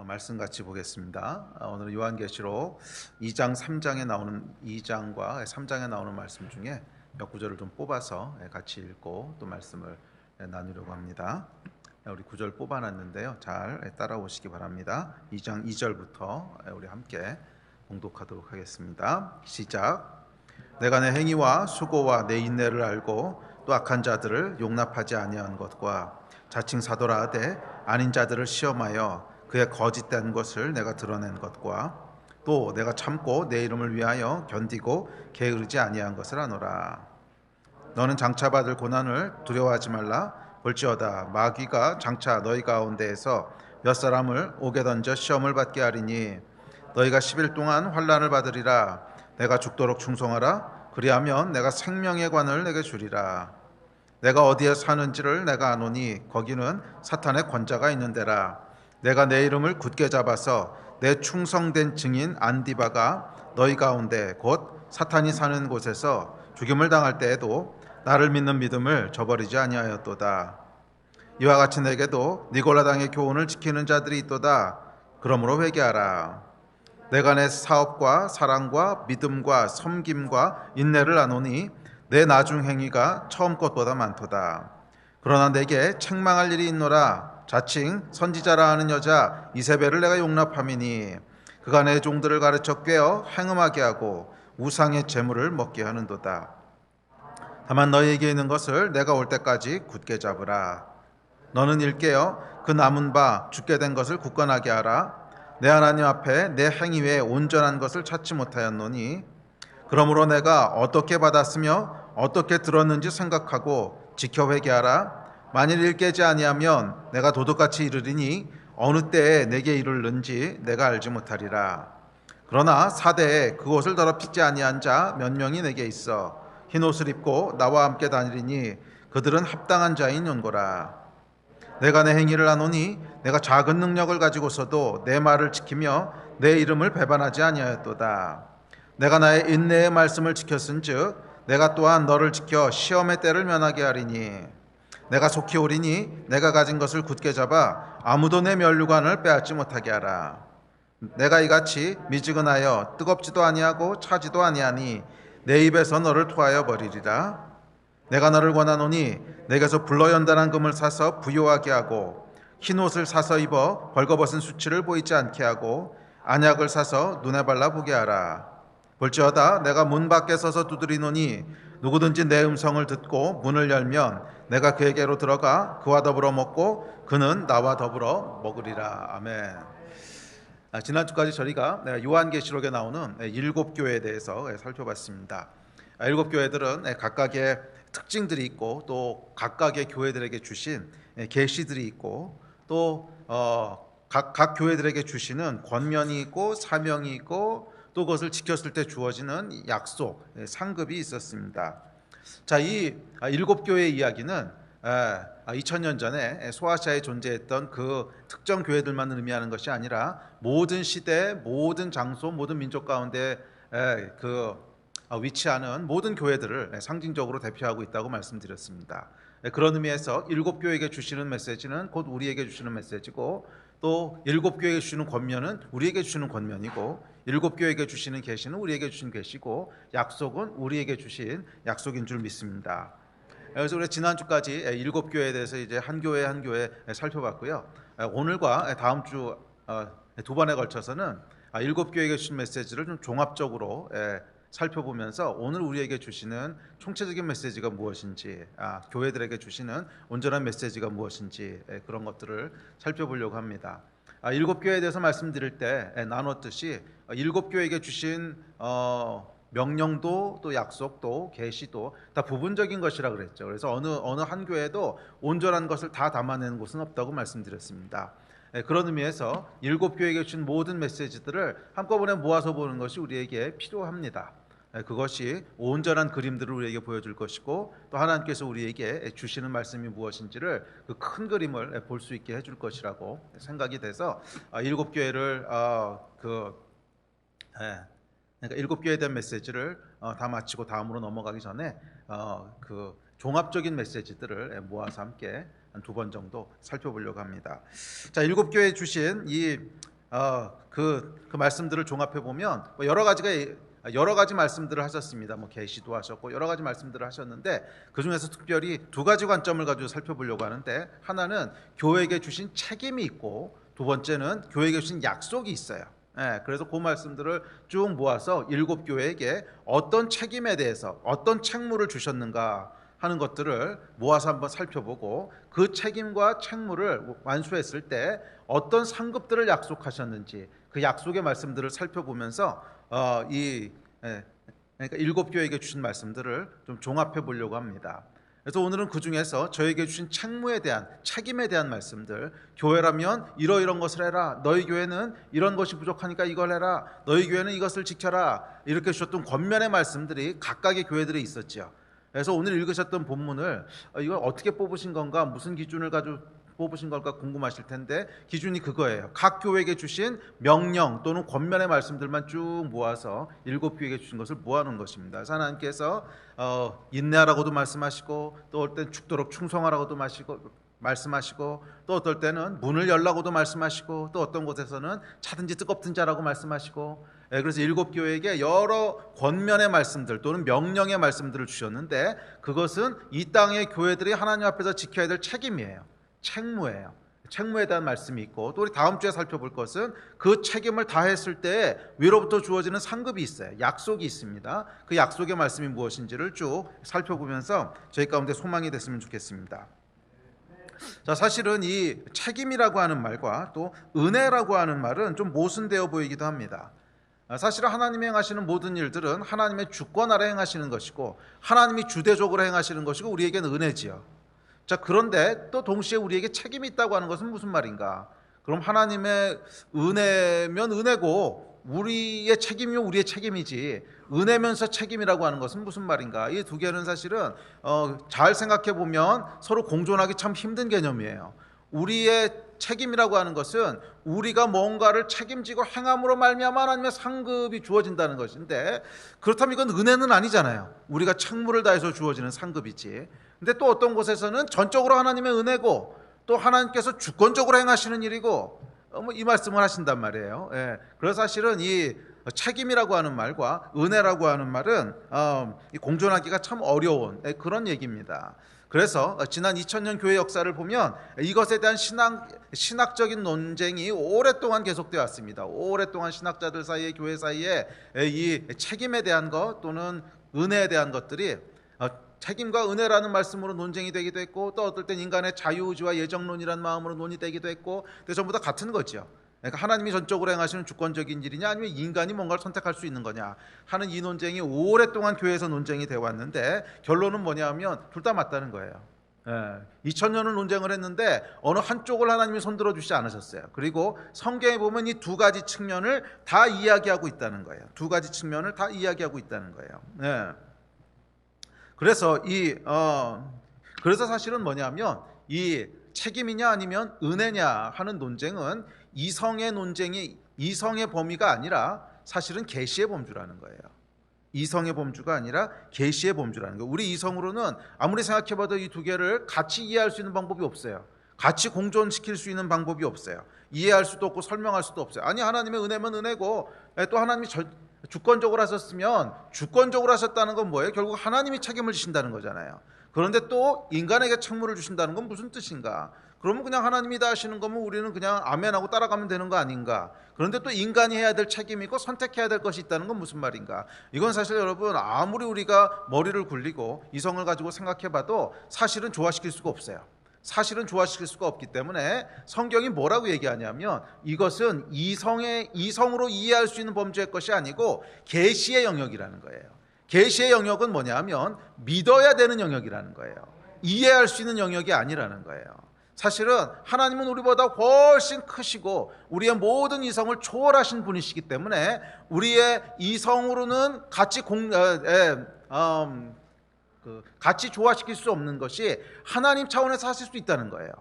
말씀 같이 보겠습니다. 오늘 요한계시록 2장 3장에 나오는 2장과 3장에 나오는 말씀 중에 몇 구절을 좀 뽑아서 같이 읽고 또 말씀을 나누려고 합니다. 우리 구절 뽑아놨는데요. 잘 따라오시기 바랍니다. 2장 2절부터 우리 함께 봉독하도록 하겠습니다. 시작. 내가 내 행위와 수고와 내 인내를 알고 또 악한 자들을 용납하지 아니한 것과 자칭 사도라 하되 아닌 자들을 시험하여 그의 거짓된 것을 내가 드러낸 것과 또 내가 참고 내 이름을 위하여 견디고 게으르지 아니한 것을 아노라. 너는 장차 받을 고난을 두려워하지 말라. 볼지어다 마귀가 장차 너희 가운데에서 몇 사람을 옥에 던져 시험을 받게 하리니 너희가 10일 동안 환난을 받으리라. 내가 죽도록 충성하라. 그리하면 내가 생명의 관을 내게 주리라. 내가 어디에 사는지를 내가 아노니 거기는 사탄의 권자가 있는 데라. 내가 내 이름을 굳게 잡아서 내 충성된 증인 안디바가 너희 가운데 곧 사탄이 사는 곳에서 죽임을 당할 때에도 나를 믿는 믿음을 저버리지 아니하였도다. 이와 같이 내게도 니골라당의 교훈을 지키는 자들이 있도다. 그러므로 회개하라. 내가 내 사업과 사랑과 믿음과 섬김과 인내를 아노니 내 나중 행위가 처음 것보다 많도다. 그러나 내게 책망할 일이 있노라. 자칭 선지자라 하는 여자 이세벨을 내가 용납함이니 그가 내 종들을 가르쳐 꿰어 행음하게 하고 우상의 재물을 먹게 하는도다. 다만 너희에게 있는 것을 내가 올 때까지 굳게 잡으라. 너는 일깨어 그 남은 바 죽게 된 것을 굳건하게 하라. 내 하나님 앞에 내 행위 외에 온전한 것을 찾지 못하였노니 그러므로 내가 어떻게 받았으며 어떻게 들었는지 생각하고 지켜 회개하라. 만일 일깨지 아니하면 내가 도둑같이 이르리니 어느 때에 내게 이르는지 내가 알지 못하리라. 그러나 사대에 그곳을 더럽히지 아니한 자 몇 명이 내게 있어 흰옷을 입고 나와 함께 다니리니 그들은 합당한 자인 연고라. 내가 내 행위를 아노니 내가 작은 능력을 가지고서도 내 말을 지키며 내 이름을 배반하지 아니하였도다. 내가 나의 인내의 말씀을 지켰은즉 내가 또한 너를 지켜 시험의 때를 면하게 하리니 내가 속히 오리니 내가 가진 것을 굳게 잡아 아무도 내 면류관을 빼앗지 못하게 하라. 내가 이같이 미지근하여 뜨겁지도 아니하고 차지도 아니하니 내 입에서 너를 토하여 버리리라. 내가 너를 권하노니 내게서 불러연단한 금을 사서 부요하게 하고 흰옷을 사서 입어 벌거벗은 수치를 보이지 않게 하고 안약을 사서 눈에 발라 보게 하라. 볼지어다 내가 문 밖에 서서 두드리노니 누구든지 내 음성을 듣고 문을 열면 내가 그에게로 들어가 그와 더불어 먹고 그는 나와 더불어 먹으리라. 아멘. 지난주까지 저희가 요한계시록에 나오는 7교회에 대해서 살펴봤습니다. 7교회들은 각각의 특징들이 있고 또 각각의 교회들에게 주신 계시들이 있고 또 각 교회들에게 주시는 권면이 있고 사명이 있고 또 그것을 지켰을 때 주어지는 약속, 상급이 있었습니다. 자, 이 7교회의 이야기는 2000년 전에 소아시아에 존재했던 그 특정 교회들만 의미하는 것이 아니라 모든 시대, 모든 장소, 모든 민족 가운데 위치하는 모든 교회들을 상징적으로 대표하고 있다고 말씀드렸습니다. 그런 의미에서 7교회에게 주시는 메시지는 곧 우리에게 주시는 메시지고 또 7교회에게 주시는 권면은 우리에게 주시는 권면이고 7교회에게 주시는 계시는 우리에게 주신 계시고 약속은 우리에게 주신 약속인 줄 믿습니다. 그래서 우리 지난주까지 7교회에 대해서 이제 한 교회 한 교회 살펴봤고요. 오늘과 다음 주 두 번에 걸쳐서는 7교회에게 주신 메시지를 좀 종합적으로 살펴보면서 오늘 우리에게 주시는 총체적인 메시지가 무엇인지, 교회들에게 주시는 온전한 메시지가 무엇인지 그런 것들을 살펴보려고 합니다. 7교회에 대해서 말씀드릴 때 나눴듯이 7교회에게 주신 명령도 또 약속도 계시도 다 부분적인 것이라 그랬죠. 그래서 어느 한 교회도 온전한 것을 다 담아내는 곳은 없다고 말씀드렸습니다. 그런 의미에서 7교회에게 주신 모든 메시지들을 한꺼번에 모아서 보는 것이 우리에게 필요합니다. 그것이 온전한 그림들을 우리에게 보여줄 것이고 또 하나님께서 우리에게 주시는 말씀이 무엇인지를 그 큰 그림을 볼 수 있게 해줄 것이라고 생각이 돼서 7교회를 그러니까 7교회에 대한 메시지를 다 마치고 다음으로 넘어가기 전에 그 종합적인 메시지들을 모아서 함께 한 두 번 정도 살펴보려고 합니다. 자, 7교회에 주신 이 그 말씀들을 종합해 보면 뭐 여러 가지 말씀들을 하셨습니다. 뭐 계시도 하셨고 여러 가지 말씀들을 하셨는데 그 중에서 특별히 두 가지 관점을 가지고 살펴보려고 하는데, 하나는 교회에게 주신 책임이 있고 두 번째는 교회에게 주신 약속이 있어요. 그래서 그 말씀들을 쭉 모아서 7교회에게 어떤 책임에 대해서 어떤 책무를 주셨는가 하는 것들을 모아서 한번 살펴보고, 그 책임과 책무를 완수했을 때 어떤 상급들을 약속하셨는지 그 약속의 말씀들을 살펴보면서 그러니까 7교회에게 주신 말씀들을 좀 종합해 보려고 합니다. 그래서 오늘은 그 중에서 저에게 주신 책무에 대한, 책임에 대한 말씀들, 교회라면 이러이런 것을 해라, 너희 교회는 이런 것이 부족하니까 이걸 해라, 너희 교회는 이것을 지켜라, 이렇게 주셨던 권면의 말씀들이 각각의 교회들에 있었죠. 그래서 오늘 읽으셨던 본문을 이걸 어떻게 뽑으신 건가, 무슨 기준을 가지고 뽑으신 걸까 궁금하실 텐데, 기준이 그거예요. 각 교회에게 주신 명령 또는 권면의 말씀들만 쭉 모아서 7교회에게 주신 것을 모아놓은 것입니다. 그래서 하나님께서 인내하라고도 말씀하시고, 또 어떨 땐 죽도록 충성하라고도 말씀하시고, 또 어떨 때는 문을 열라고도 말씀하시고, 또 어떤 곳에서는 차든지 뜨겁든지 하라고 말씀하시고, 그래서 7교회에게 여러 권면의 말씀들 또는 명령의 말씀들을 주셨는데, 그것은 이 땅의 교회들이 하나님 앞에서 지켜야 될 책임이에요. 책무예요. 책무에 대한 말씀이 있고, 또 우리 다음 주에 살펴볼 것은 그 책임을 다했을 때 위로부터 주어지는 상급이 있어요. 약속이 있습니다. 그 약속의 말씀이 무엇인지를 쭉 살펴보면서 저희 가운데 소망이 됐으면 좋겠습니다. 자, 사실은 이 책임이라고 하는 말과 또 은혜라고 하는 말은 좀 모순되어 보이기도 합니다. 사실은 하나님이 행하시는 모든 일들은 하나님의 주권 아래 행하시는 것이고, 하나님이 주대적으로 행하시는 것이고, 우리에게는 은혜지요. 자, 그런데 또 동시에 우리에게 책임이 있다고 하는 것은 무슨 말인가? 그럼 하나님의 은혜면 은혜고 우리의 책임이면 우리의 책임이지, 은혜면서 책임이라고 하는 것은 무슨 말인가? 이 두 개는 사실은 잘 생각해 보면 서로 공존하기 참 힘든 개념이에요. 우리의 책임이라고 하는 것은 우리가 뭔가를 책임지고 행함으로 말미암아 하나님의 상급이 주어진다는 것인데, 그렇다면 이건 은혜는 아니잖아요. 우리가 책무를 다해서 주어지는 상급이지. 근데 또 어떤 곳에서는 전적으로 하나님의 은혜고 또 하나님께서 주권적으로 행하시는 일이고 이 말씀을 하신단 말이에요. 그래서 사실은 이 책임이라고 하는 말과 은혜라고 하는 말은 공존하기가 참 어려운 그런 얘기입니다. 그래서 지난 2000년 교회 역사를 보면 이것에 대한 신학적인 논쟁이 오랫동안 계속되어 왔습니다. 오랫동안 신학자들 사이에, 교회 사이에 이 책임에 대한 것 또는 은혜에 대한 것들이 책임과 은혜라는 말씀으로 논쟁이 되기도 했고, 또 어떨 땐 인간의 자유의지와 예정론이라는 마음으로 논의되기도 했고, 근데 전부 다 같은 거죠. 그러니까 하나님이 전적으로 행하시는 주권적인 일이냐, 아니면 인간이 뭔가를 선택할 수 있는 거냐 하는 이 논쟁이 오랫동안 교회에서 논쟁이 되어 왔는데, 결론은 뭐냐면 둘 다 맞다는 거예요. 2000년을 논쟁을 했는데 어느 한쪽을 하나님이 손들어 주시지 않으셨어요. 그리고 성경에 보면 이 두 가지 측면을 다 이야기하고 있다는 거예요. 두 가지 측면을 다 이야기하고 있다는 거예요. 그래서 그래서 사실은 뭐냐면 이 책임이냐 아니면 은혜냐 하는 논쟁은 이성의 범위가 아니라 사실은 계시의 범주라는 거예요. 이성의 범주가 아니라 계시의 범주라는 거예요. 우리 이성으로는 아무리 생각해봐도 이 두 개를 같이 이해할 수 있는 방법이 없어요. 같이 공존시킬 수 있는 방법이 없어요. 이해할 수도 없고 설명할 수도 없어요. 아니, 하나님의 은혜면 은혜고, 또 하나님이 주권적으로 하셨으면, 주권적으로 하셨다는 건 뭐예요? 결국 하나님이 책임을 지신다는 거잖아요. 그런데 또 인간에게 책무를 주신다는 건 무슨 뜻인가? 그러면 그냥 하나님이 다 하시는 거면 우리는 그냥 아멘하고 따라가면 되는 거 아닌가? 그런데 또 인간이 해야 될 책임이 있고 선택해야 될 것이 있다는 건 무슨 말인가? 이건 사실 여러분, 아무리 우리가 머리를 굴리고 이성을 가지고 생각해봐도 사실은 조화시킬 수가 없어요. 사실은 조화시킬 수가 없기 때문에 성경이 뭐라고 얘기하냐면, 이것은 이성으로 이해할 수 있는 범주의 것이 아니고 계시의 영역이라는 거예요. 계시의 영역은 뭐냐면 믿어야 되는 영역이라는 거예요. 이해할 수 있는 영역이 아니라는 거예요. 사실은 하나님은 우리보다 훨씬 크시고 우리의 모든 이성을 초월하신 분이시기 때문에 우리의 이성으로는 같이 조화시킬 수 없는 것이 하나님 차원에서 하실 수 있다는 거예요.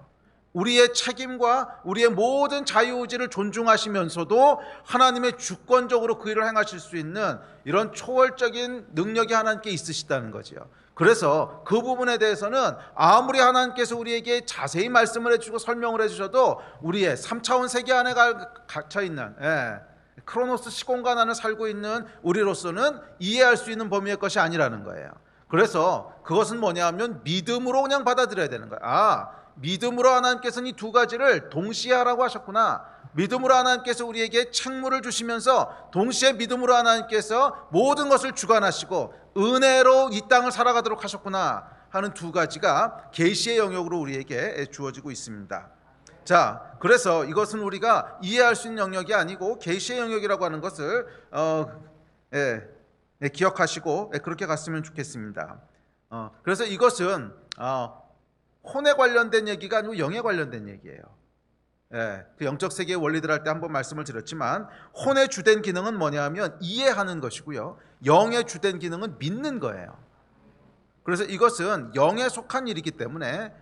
우리의 책임과 우리의 모든 자유의지를 존중하시면서도 하나님의 주권적으로 그 일을 행하실 수 있는 이런 초월적인 능력이 하나님께 있으시다는 거지요. 그래서 그 부분에 대해서는 아무리 하나님께서 우리에게 자세히 말씀을 해주시고 설명을 해주셔도 우리의 3차원 세계 안에 갇혀있는 크로노스 시공간 안에 살고 있는 우리로서는 이해할 수 있는 범위의 것이 아니라는 거예요. 그래서 그것은 뭐냐 하면 믿음으로 그냥 받아들여야 되는 거예요. 믿음으로 하나님께서는 이 두 가지를 동시에 하라고 하셨구나. 믿음으로 하나님께서 우리에게 책무를 주시면서 동시에 믿음으로 하나님께서 모든 것을 주관하시고 은혜로 이 땅을 살아가도록 하셨구나 하는 두 가지가 계시의 영역으로 우리에게 주어지고 있습니다. 자, 그래서 이것은 우리가 이해할 수 있는 영역이 아니고 계시의 영역이라고 하는 것을 기억하시고 그렇게 갔으면 좋겠습니다. 그래서 이것은 혼에 관련된 얘기가 아니고 영에 관련된 얘기예요. 그 영적 세계의 원리들 할 때 한번 말씀을 드렸지만 혼의 주된 기능은 뭐냐면 이해하는 것이고요, 영의 주된 기능은 믿는 거예요. 그래서 이것은 영에 속한 일이기 때문에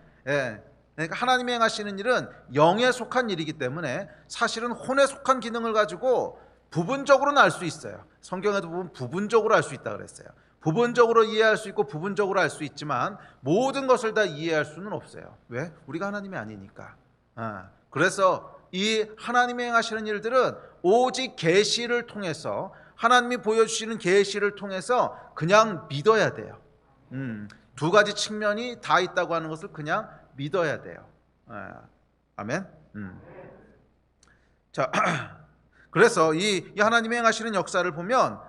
그러니까 하나님이 행하시는 일은 영에 속한 일이기 때문에 사실은 혼에 속한 기능을 가지고 부분적으로는 알 수 있어요. 성경에도 보면 부분적으로 알 수 있다 그랬어요. 부분적으로 이해할 수 있고 부분적으로 알 수 있지만 모든 것을 다 이해할 수는 없어요. 왜? 우리가 하나님이 아니니까. 그래서 이 하나님이 행하시는 일들은 오직 계시를 통해서, 하나님이 보여주시는 계시를 통해서 그냥 믿어야 돼요. 두 가지 측면이 다 있다고 하는 것을 그냥 믿어야 돼요. 아멘. 자, 그래서 이 하나님이 행하시는 역사를 보면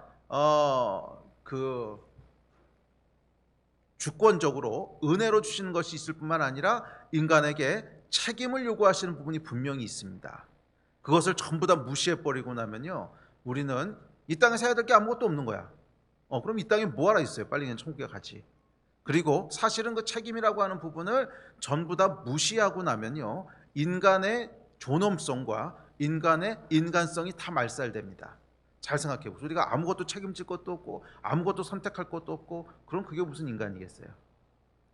그 주권적으로 은혜로 주시는 것이 있을 뿐만 아니라 인간에게 책임을 요구하시는 부분이 분명히 있습니다. 그것을 전부 다 무시해버리고 나면요, 우리는 이 땅에서 해야 될 게 아무것도 없는 거야. 그럼 이 땅에 뭐하러 있어요? 빨리 그냥 천국에 가지. 그리고 사실은 그 책임이라고 하는 부분을 전부 다 무시하고 나면요, 인간의 존엄성과 인간의 인간성이 다 말살됩니다. 잘 생각해 보세요. 우리가 아무것도 책임질 것도 없고 아무것도 선택할 것도 없고 그럼 그게 무슨 인간이겠어요?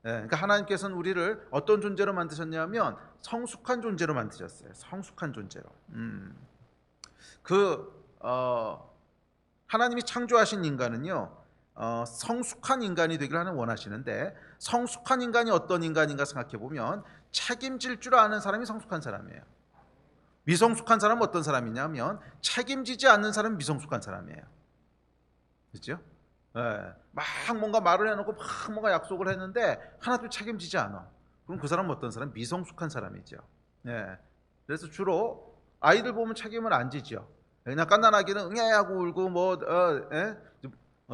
그러니까 하나님께서는 우리를 어떤 존재로 만드셨냐면 성숙한 존재로 만드셨어요. 성숙한 존재로. 하나님이 창조하신 인간은요, 성숙한 인간이 되기를 원하시는데, 성숙한 인간이 어떤 인간인가 생각해 보면 책임질 줄 아는 사람이 성숙한 사람이에요. 미성숙한 사람은 어떤 사람이냐면 책임지지 않는 사람은 미성숙한 사람이에요. 그렇죠? 막 뭔가 말을 해놓고 막 뭔가 약속을 했는데 하나도 책임지지 않아. 그럼 그 사람은 어떤 사람? 미성숙한 사람이죠. 그래서 주로 아이들 보면 책임을 안 지죠. 그냥 깐난아기는 응애하고 울고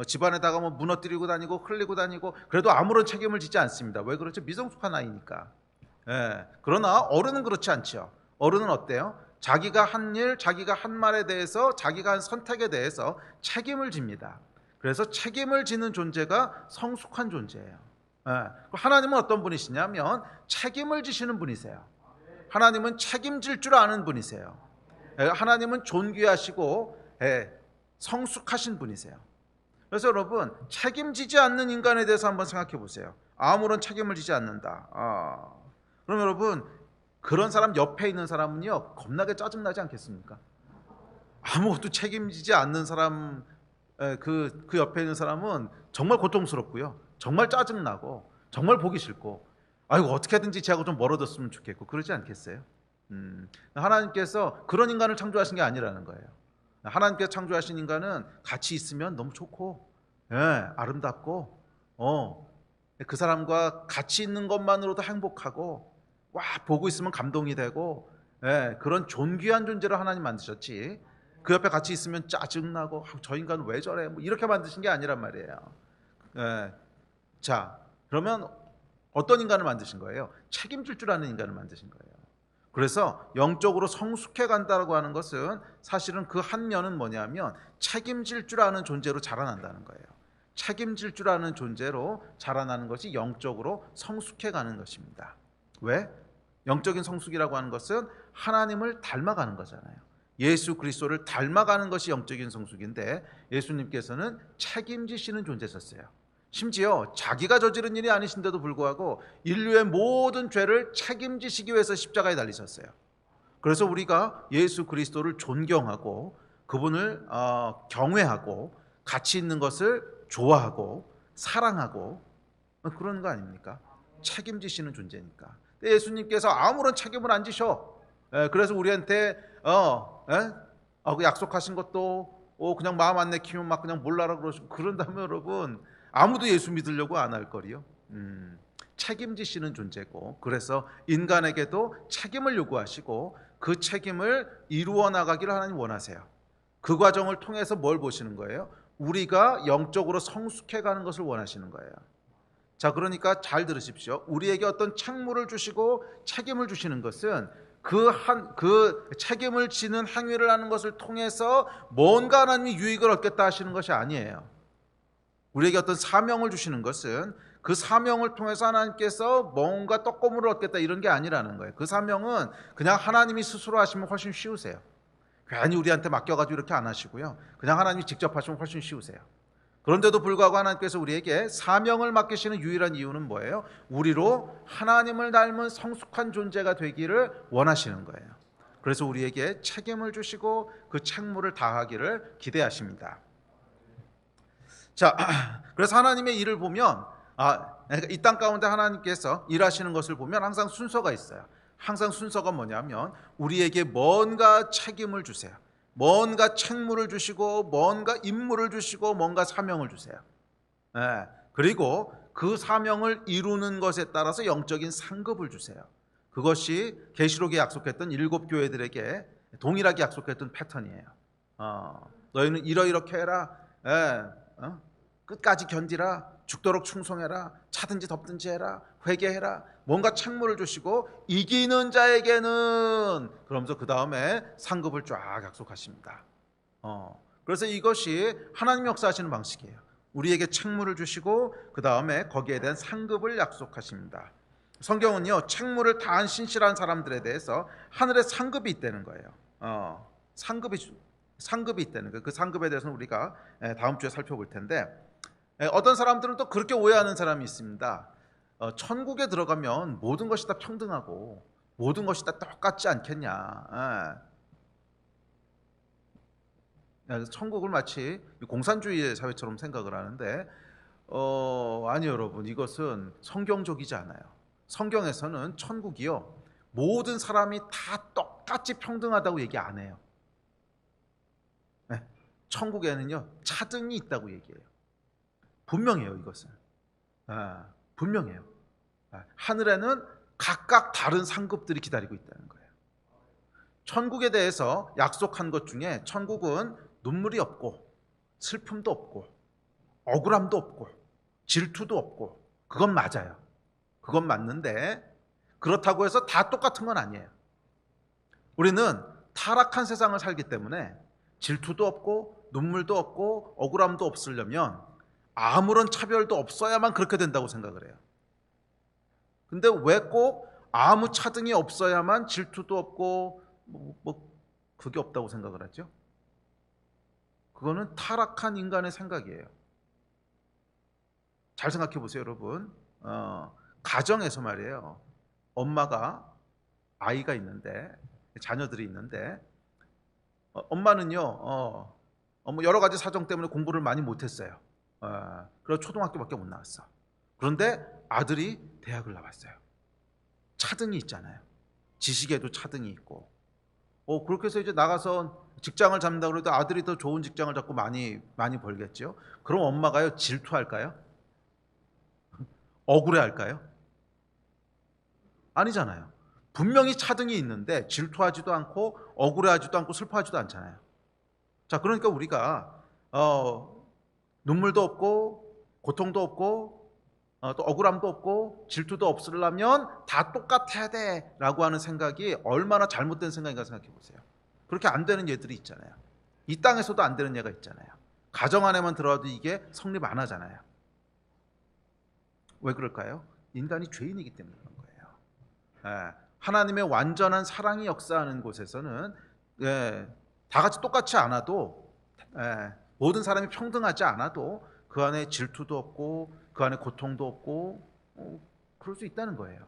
집안에다가 뭐 무너뜨리고 다니고 흘리고 다니고 그래도 아무런 책임을 지지 않습니다. 왜 그렇죠? 미성숙한 아이니까. 그러나 어른은 그렇지 않죠. 어른은 어때요? 자기가 한 일, 자기가 한 말에 대해서, 자기가 한 선택에 대해서 책임을 집니다. 그래서 책임을 지는 존재가 성숙한 존재예요. 하나님은 어떤 분이시냐면 책임을 지시는 분이세요. 하나님은 책임질 줄 아는 분이세요. 하나님은 존귀하시고 성숙하신 분이세요. 그래서 여러분, 책임지지 않는 인간에 대해서 한번 생각해 보세요. 아무런 책임을 지지 않는다. 그럼 여러분, 그런 사람 옆에 있는 사람은요, 겁나게 짜증나지 않겠습니까? 아무것도 책임지지 않는 사람, 그 옆에 있는 사람은 정말 고통스럽고요, 정말 짜증나고 정말 보기 싫고, 아이고 어떻게든지 쟤하고 좀 멀어졌으면 좋겠고 그러지 않겠어요? 하나님께서 그런 인간을 창조하신 게 아니라는 거예요. 하나님께서 창조하신 인간은 같이 있으면 너무 좋고 아름답고 그 사람과 같이 있는 것만으로도 행복하고 와 보고 있으면 감동이 되고 그런 존귀한 존재로 하나님 만드셨지, 그 옆에 같이 있으면 짜증나고 저 인간 왜 저래 뭐 이렇게 만드신 게 아니란 말이에요. 자, 그러면 어떤 인간을 만드신 거예요? 책임질 줄 아는 인간을 만드신 거예요. 그래서 영적으로 성숙해 간다고 하는 것은 사실은 그 한 면은 뭐냐면 책임질 줄 아는 존재로 자라난다는 거예요. 책임질 줄 아는 존재로 자라나는 것이 영적으로 성숙해 가는 것입니다. 왜? 영적인 성숙이라고 하는 것은 하나님을 닮아가는 거잖아요. 예수 그리스도를 닮아가는 것이 영적인 성숙인데 예수님께서는 책임지시는 존재셨어요. 심지어 자기가 저지른 일이 아니신데도 불구하고 인류의 모든 죄를 책임지시기 위해서 십자가에 달리셨어요. 그래서 우리가 예수 그리스도를 존경하고 그분을 경외하고 가치 있는 것을 좋아하고 사랑하고 그런 거 아닙니까? 책임지시는 존재니까. 예수님께서 아무런 책임을 안 지셔. 그래서 우리한테 그 약속하신 것도 그냥 마음 안 내키면 막 그냥 몰라라 그러시고 그런다면 여러분 아무도 예수 믿으려고 안 할 거리요. 책임지시는 존재고 그래서 인간에게도 책임을 요구하시고 그 책임을 이루어 나가기를 하나님 원하세요. 그 과정을 통해서 뭘 보시는 거예요? 우리가 영적으로 성숙해가는 것을 원하시는 거예요. 자, 그러니까 잘 들으십시오. 우리에게 어떤 책무를 주시고 책임을 주시는 것은 그 책임을 지는 행위를 하는 것을 통해서 뭔가 하나님이 유익을 얻겠다 하시는 것이 아니에요. 우리에게 어떤 사명을 주시는 것은 그 사명을 통해서 하나님께서 뭔가 떡고물을 얻겠다 이런 게 아니라는 거예요. 그 사명은 그냥 하나님이 스스로 하시면 훨씬 쉬우세요. 괜히 우리한테 맡겨가지고 이렇게 안 하시고요. 그냥 하나님이 직접 하시면 훨씬 쉬우세요. 그런데도 불구하고 하나님께서 우리에게 사명을 맡기시는 유일한 이유는 뭐예요? 우리로 하나님을 닮은 성숙한 존재가 되기를 원하시는 거예요. 그래서 우리에게 책임을 주시고 그 책무를 다하기를 기대하십니다. 자, 그래서 하나님의 일을 보면 이 땅 가운데 하나님께서 일하시는 것을 보면 항상 순서가 있어요. 항상 순서가 뭐냐면 우리에게 뭔가 책임을 주세요. 뭔가 책무를 주시고 뭔가 임무를 주시고 뭔가 사명을 주세요. 그리고 그 사명을 이루는 것에 따라서 영적인 상급을 주세요. 그것이 계시록에 약속했던 7 교회들에게 동일하게 약속했던 패턴이에요. 너희는 이러이렇게 해라. 끝까지 견디라. 죽도록 충성해라. 차든지 덮든지 해라. 회개해라. 뭔가 책무를 주시고 이기는 자에게는 그러면서 그 다음에 상급을 쫙 약속하십니다. 그래서 이것이 하나님 역사하시는 방식이에요. 우리에게 책무를 주시고 그 다음에 거기에 대한 상급을 약속하십니다. 성경은요 책무를 다한 신실한 사람들에 대해서 하늘에 상급이 있다는 거예요. 상급이 있다는 거예요. 그 상급에 대해서는 우리가 다음 주에 살펴볼 텐데 어떤 사람들은 또 그렇게 오해하는 사람이 있습니다. 천국에 들어가면 모든 것이 다 평등하고 모든 것이 다 똑같지 않겠냐. 천국을 마치 공산주의 사회처럼 생각을 하는데 아니요 여러분, 이것은 성경적이지 않아요. 성경에서는 천국이요 모든 사람이 다 똑같이 평등하다고 얘기 안 해요. 천국에는요 차등이 있다고 얘기해요. 분명해요. 이것은 분명해요. 하늘에는 각각 다른 상급들이 기다리고 있다는 거예요. 천국에 대해서 약속한 것 중에 천국은 눈물이 없고 슬픔도 없고 억울함도 없고 질투도 없고, 그건 맞아요. 그건 맞는데 그렇다고 해서 다 똑같은 건 아니에요. 우리는 타락한 세상을 살기 때문에 질투도 없고 눈물도 없고 억울함도 없으려면 아무런 차별도 없어야만 그렇게 된다고 생각을 해요. 근데 왜 꼭 아무 차등이 없어야만 질투도 없고 그게 없다고 생각을 하죠? 그거는 타락한 인간의 생각이에요. 잘 생각해 보세요, 여러분. 가정에서 말이에요. 엄마가 아이가 있는데, 자녀들이 있는데, 엄마는요, 여러 가지 사정 때문에 공부를 많이 못했어요. 그래서 초등학교밖에 못 나왔어. 그런데 아들이 대학을 나왔어요. 차등이 있잖아요. 지식에도 차등이 있고. 그렇게 해서 이제 나가서 직장을 잡는다고 해도 아들이 더 좋은 직장을 잡고 많이 벌겠죠. 그럼 엄마가요 질투할까요? 억울해할까요? 아니잖아요. 분명히 차등이 있는데 질투하지도 않고 억울해하지도 않고 슬퍼하지도 않잖아요. 자, 그러니까 우리가 눈물도 없고 고통도 없고 또 억울함도 없고 질투도 없으려면 다 똑같아야 돼라고 하는 생각이 얼마나 잘못된 생각인가 생각해 보세요. 그렇게 안 되는 예들이 있잖아요. 이 땅에서도 안 되는 예가 있잖아요. 가정 안에만 들어와도 이게 성립 안 하잖아요. 왜 그럴까요? 인간이 죄인이기 때문에 그런 거예요. 하나님의 완전한 사랑이 역사하는 곳에서는 다 같이 똑같지 않아도 모든 사람이 평등하지 않아도 그 안에 질투도 없고 그 안에 고통도 없고 그럴 수 있다는 거예요.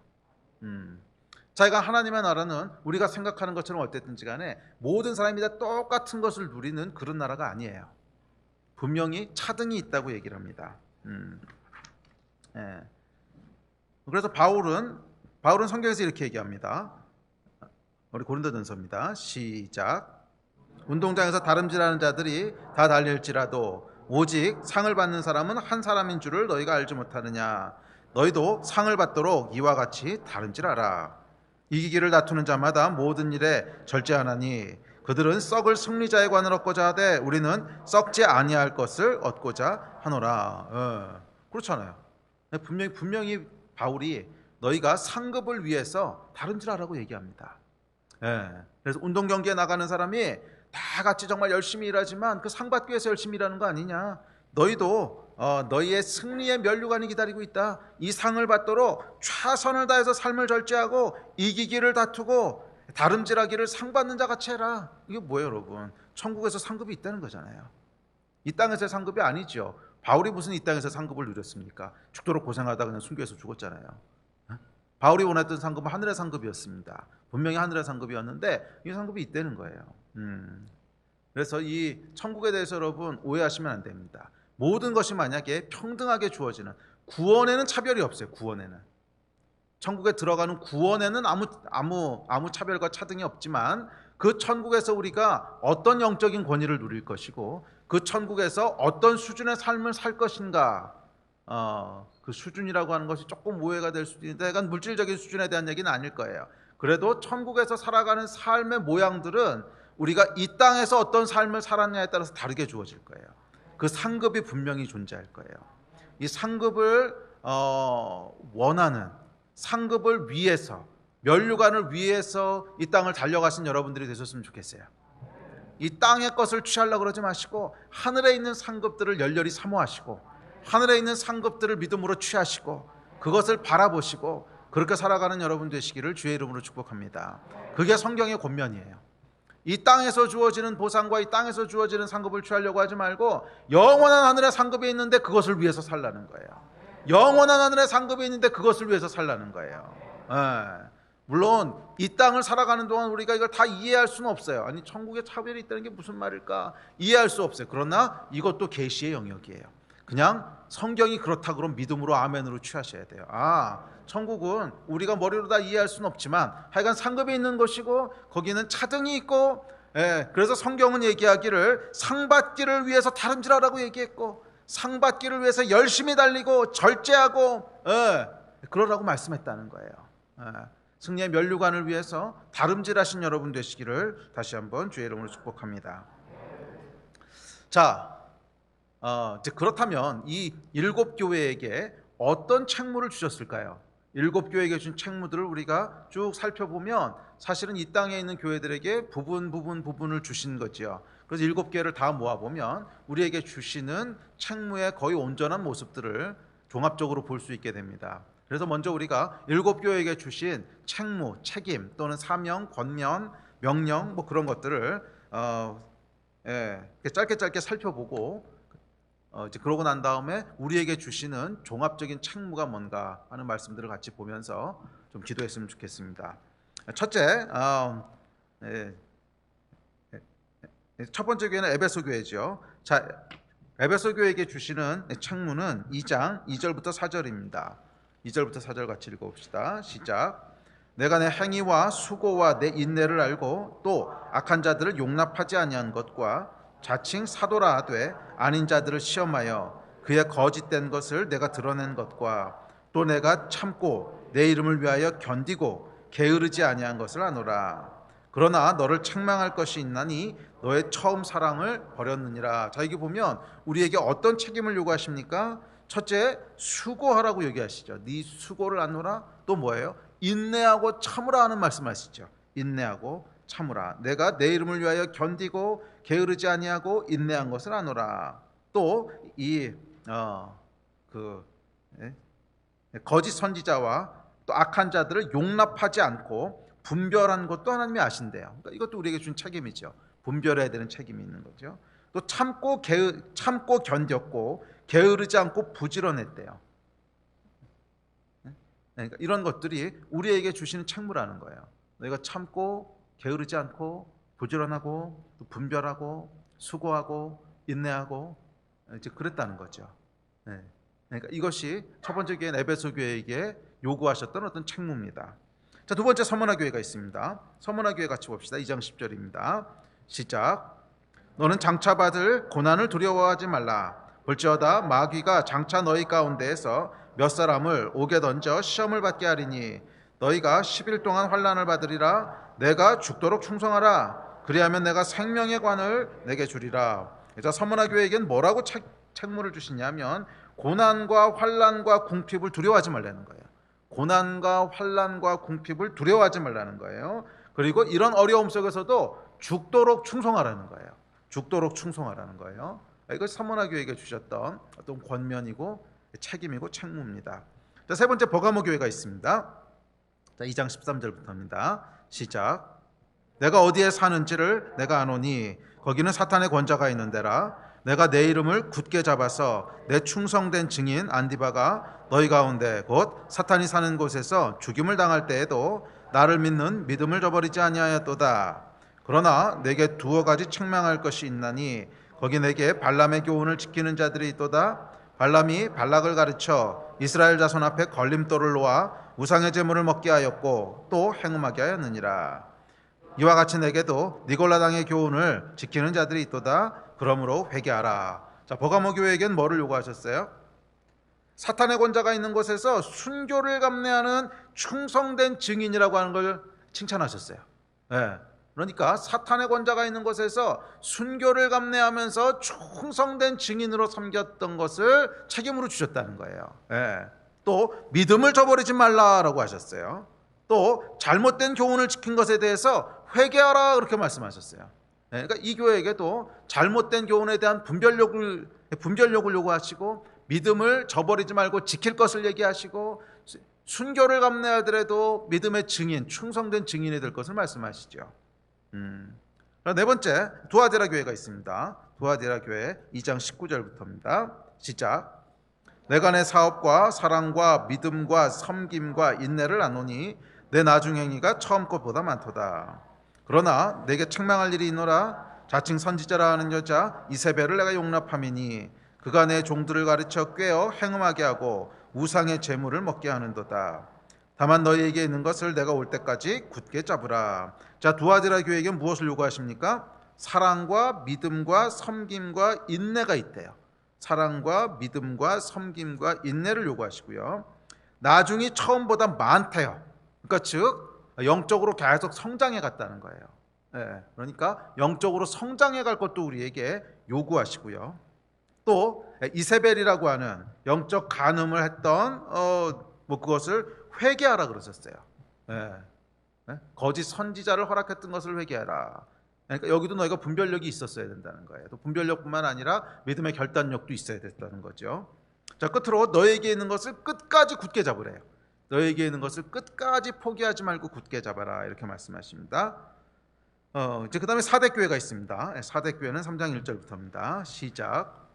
자기가 하나님의 나라는 우리가 생각하는 것처럼 어땠든지 간에 모든 사람이 다 똑같은 것을 누리는 그런 나라가 아니에요. 분명히 차등이 있다고 얘기를 합니다. 예. 그래서 바울은 성경에서 이렇게 얘기합니다. 우리 고린도전서입니다. 시작. 운동장에서 다름질하는 자들이 다 달릴지라도 오직 상을 받는 사람은 한 사람인 줄을 너희가 알지 못하느냐. 너희도 상을 받도록 이와 같이 다름질하라. 이기기를 다투는 자마다 모든 일에 절제하나니 그들은 썩을 승리자의 관을 얻고자 하되 우리는 썩지 아니할 것을 얻고자 하노라. 그렇잖아요. 분명히 바울이 너희가 상급을 위해서 다름질하라고 얘기합니다. 그래서 운동 경기에 나가는 사람이 다 같이 정말 열심히 일하지만 그 상 받기 위해서 열심히 일하는 거 아니냐. 너희도 너희의 승리의 면류관이 기다리고 있다. 이 상을 받도록 최선을 다해서 삶을 절제하고 이기기를 다투고 다름질하기를 상 받는 자 같이 해라. 이게 뭐예요, 여러분? 천국에서 상급이 있다는 거잖아요. 이 땅에서의 상급이 아니죠. 바울이 무슨 이 땅에서 상급을 누렸습니까? 죽도록 고생하다 그냥 순교해서 죽었잖아요. 바울이 원했던 상급은 하늘의 상급이었습니다. 분명히 하늘의 상급이었는데 이 상급이 있다는 거예요. 그래서 이 천국에 대해서 여러분 오해하시면 안 됩니다. 모든 것이 만약에 평등하게 주어지는, 구원에는 차별이 없어요. 구원에는, 천국에 들어가는 구원에는 아무 차별과 차등이 없지만 그 천국에서 우리가 어떤 영적인 권위를 누릴 것이고 그 천국에서 어떤 수준의 삶을 살 것인가, 그 수준이라고 하는 것이 조금 오해가 될 수도 있는데 약간 물질적인 수준에 대한 얘기는 아닐 거예요. 그래도 천국에서 살아가는 삶의 모양들은 우리가 이 땅에서 어떤 삶을 살았냐에 따라서 다르게 주어질 거예요. 그 상급이 분명히 존재할 거예요. 이 상급을 원하는, 상급을 위해서, 면류관을 위해서 이 땅을 달려가신 여러분들이 되셨으면 좋겠어요. 이 땅의 것을 취하려고 그러지 마시고 하늘에 있는 상급들을 열렬히 사모하시고 하늘에 있는 상급들을 믿음으로 취하시고 그것을 바라보시고 그렇게 살아가는 여러분 되시기를 주의 이름으로 축복합니다. 그게 성경의 권면이에요. 이 땅에서 주어지는 보상과 이 땅에서 주어지는 상급을 취하려고 하지 말고 영원한 하늘의 상급이 있는데 그것을 위해서 살라는 거예요. 영원한 하늘의 상급이 있는데 그것을 위해서 살라는 거예요. 물론 이 땅을 살아가는 동안 우리가 이걸 다 이해할 수는 없어요. 아니 천국에 차별이 있다는 게 무슨 말일까 이해할 수 없어요. 그러나 이것도 계시의 영역이에요. 그냥 성경이 그렇다 그러면 믿음으로 아멘으로 취하셔야 돼요. 천국은 우리가 머리로 다 이해할 수는 없지만 하여간 상급이 있는 것이고 거기는 차등이 있고, 그래서 성경은 얘기하기를 상 받기를 위해서 다름질하라고 얘기했고 상 받기를 위해서 열심히 달리고 절제하고 그러라고 말씀했다는 거예요. 승리의 면류관을 위해서 다름질하신 여러분 되시기를 다시 한번 주의 이름으로 축복합니다. 자, 이제 그렇다면 이 7교회에게 어떤 책무를 주셨을까요? 7교회에게 준 책무들을 우리가 쭉 살펴보면 사실은 이 땅에 있는 교회들에게 부분을 주신 거지요. 그래서 7개를 다 모아보면 우리에게 주시는 책무의 거의 온전한 모습들을 종합적으로 볼 수 있게 됩니다. 그래서 먼저 우리가 7교회에게 주신 책무, 책임 또는 사명, 권면, 명령 그런 것들을 짧게 살펴보고 이제 그러고 난 다음에 우리에게 주시는 종합적인 책무가 뭔가 하는 말씀들을 같이 보면서 좀 기도했으면 좋겠습니다. 첫째, 첫 번째 교회는 에베소 교회죠. 자, 에베소 교회에게 주시는 책무는 2장 2절부터 4절입니다. 2절부터 4절 같이 읽어봅시다. 시작. 내가 내 행위와 수고와 내 인내를 알고 또 악한 자들을 용납하지 아니한 것과 자칭 사도라 하되 아닌 자들을 시험하여 그의 거짓된 것을 내가 드러낸 것과 또 내가 참고 내 이름을 위하여 견디고 게으르지 아니한 것을 아노라. 그러나 너를 책망할 것이 있나니 너의 처음 사랑을 버렸느니라. 자, 여기 보면 우리에게 어떤 책임을 요구하십니까? 첫째, 수고하라고 얘기하시죠. 네 수고를 아노라. 또 뭐예요? 인내하고 참으라 하는 말씀하시죠. 인내하고 참으라. 내가 내 이름을 위하여 견디고 게으르지 아니하고 인내한 것을 아노라. 또 이 거짓 선지자와 또 악한 자들을 용납하지 않고 분별한 것도 하나님이 아신대요. 그러니까 이것도 우리에게 준 책임이죠. 분별해야 되는 책임이 있는 거죠. 또 참고 견뎠고 게으르지 않고 부지런했대요. 그러니까 이런 것들이 우리에게 주시는 책무라는 거예요. 너희가 참고 게으르지 않고 부지런하고 또 분별하고 수고하고 인내하고 이제 그랬다는 거죠. 네. 그러니까 이것이 첫 번째 교회인 에베소 교회에게 요구하셨던 어떤 책무입니다. 자, 두 번째 서머나 교회가 있습니다. 서머나 교회 같이 봅시다. 2장 10절입니다. 시작. 너는 장차 받을 고난을 두려워하지 말라. 볼지어다 마귀가 장차 너희 가운데에서 몇 사람을 옥에 던져 시험을 받게 하리니 너희가 10일 동안 환난을 받으리라. 내가 죽도록 충성하라. 그리하면 내가 생명의 관을 내게 주리라. 자, 서머나 교회에겐 뭐라고 책무를 주시냐면 고난과 환난과 궁핍을 두려워하지 말라는 거예요. 고난과 환난과 궁핍을 두려워하지 말라는 거예요. 그리고 이런 어려움 속에서도 죽도록 충성하라는 거예요. 죽도록 충성하라는 거예요. 이것이 서머나 교회에게 주셨던 어떤 권면이고 책임이고 책무입니다. 자, 세 번째 버가모 교회가 있습니다. 자, 2장 13절부터입니다. 시작. 내가 어디에 사는지를 내가 아노니 거기는 사탄의 권자가 있는 데라. 내가 내 이름을 굳게 잡아서 내 충성된 증인 안디바가 너희 가운데 곧 사탄이 사는 곳에서 죽임을 당할 때에도 나를 믿는 믿음을 저버리지 아니하였도다. 그러나 내게 두어 가지 책망할 것이 있나니 거기 내게 발람의 교훈을 지키는 자들이 있도다. 발람이 발락을 가르쳐 이스라엘 자손 앞에 걸림돌을 놓아 우상의 제물을 먹게 하였고 또 행음하게 하였느니라. 이와 같이 내게도 니골라당의 교훈을 지키는 자들이 있도다. 그러므로 회개하라. 자, 버가모 교회에겐 뭐를 요구하셨어요? 사탄의 권자가 있는 곳에서 순교를 감내하는 충성된 증인이라고 하는 걸 칭찬하셨어요. 네. 그러니까 사탄의 권자가 있는 곳에서 순교를 감내하면서 충성된 증인으로 섬겼던 것을 책임으로 주셨다는 거예요. 네. 또 믿음을 저버리지 말라라고 하셨어요. 또 잘못된 교훈을 지킨 것에 대해서 회개하라 그렇게 말씀하셨어요. 네. 그러니까 이 교회에게도 잘못된 교훈에 대한 분별력을 요구하시고 믿음을 저버리지 말고 지킬 것을 얘기하시고 순교를 감내하더라도 믿음의 증인, 충성된 증인이 될 것을 말씀하시죠. 네 번째 두아디라 교회가 있습니다. 두아디라 교회 2장 19절부터입니다. 시작. 내가 내 사업과 사랑과 믿음과 섬김과 인내를 나누니 내 나중 행위가 처음 것보다 많도다. 그러나 내게 책망할 일이 있노라. 자칭 선지자라 하는 여자 이세벨을 내가 용납함이니 그가 내 종들을 가르쳐 꾀어 행음하게 하고 우상의 제물을 먹게 하는도다. 다만 너희에게 있는 것을 내가 올 때까지 굳게 잡으라. 자, 두아디라 교회에게 무엇을 요구하십니까? 사랑과 믿음과 섬김과 인내가 있대요. 사랑과 믿음과 섬김과 인내를 요구하시고요. 나중이 처음보다 많대요. 그러니까 즉 영적으로 계속 성장해 갔다는 거예요. 네, 그러니까 영적으로 성장해 갈 것도 우리에게 요구하시고요. 또 이세벨이라고 하는 영적 간음을 했던 그것을 회개하라 그러셨어요. 네. 거짓 선지자를 허락했던 것을 회개하라. 그러니까 여기도 너희가 분별력이 있었어야 된다는 거예요. 또 분별력뿐만 아니라 믿음의 결단력도 있어야 됐다는 거죠. 자, 끝으로 너희에게 있는 것을 끝까지 굳게 잡으래요. 너희에게 있는 것을 끝까지 포기하지 말고 굳게 잡아라 이렇게 말씀하십니다. 이제 그다음에 사대교회가 있습니다. 사대교회는 3장 1절부터입니다. 시작.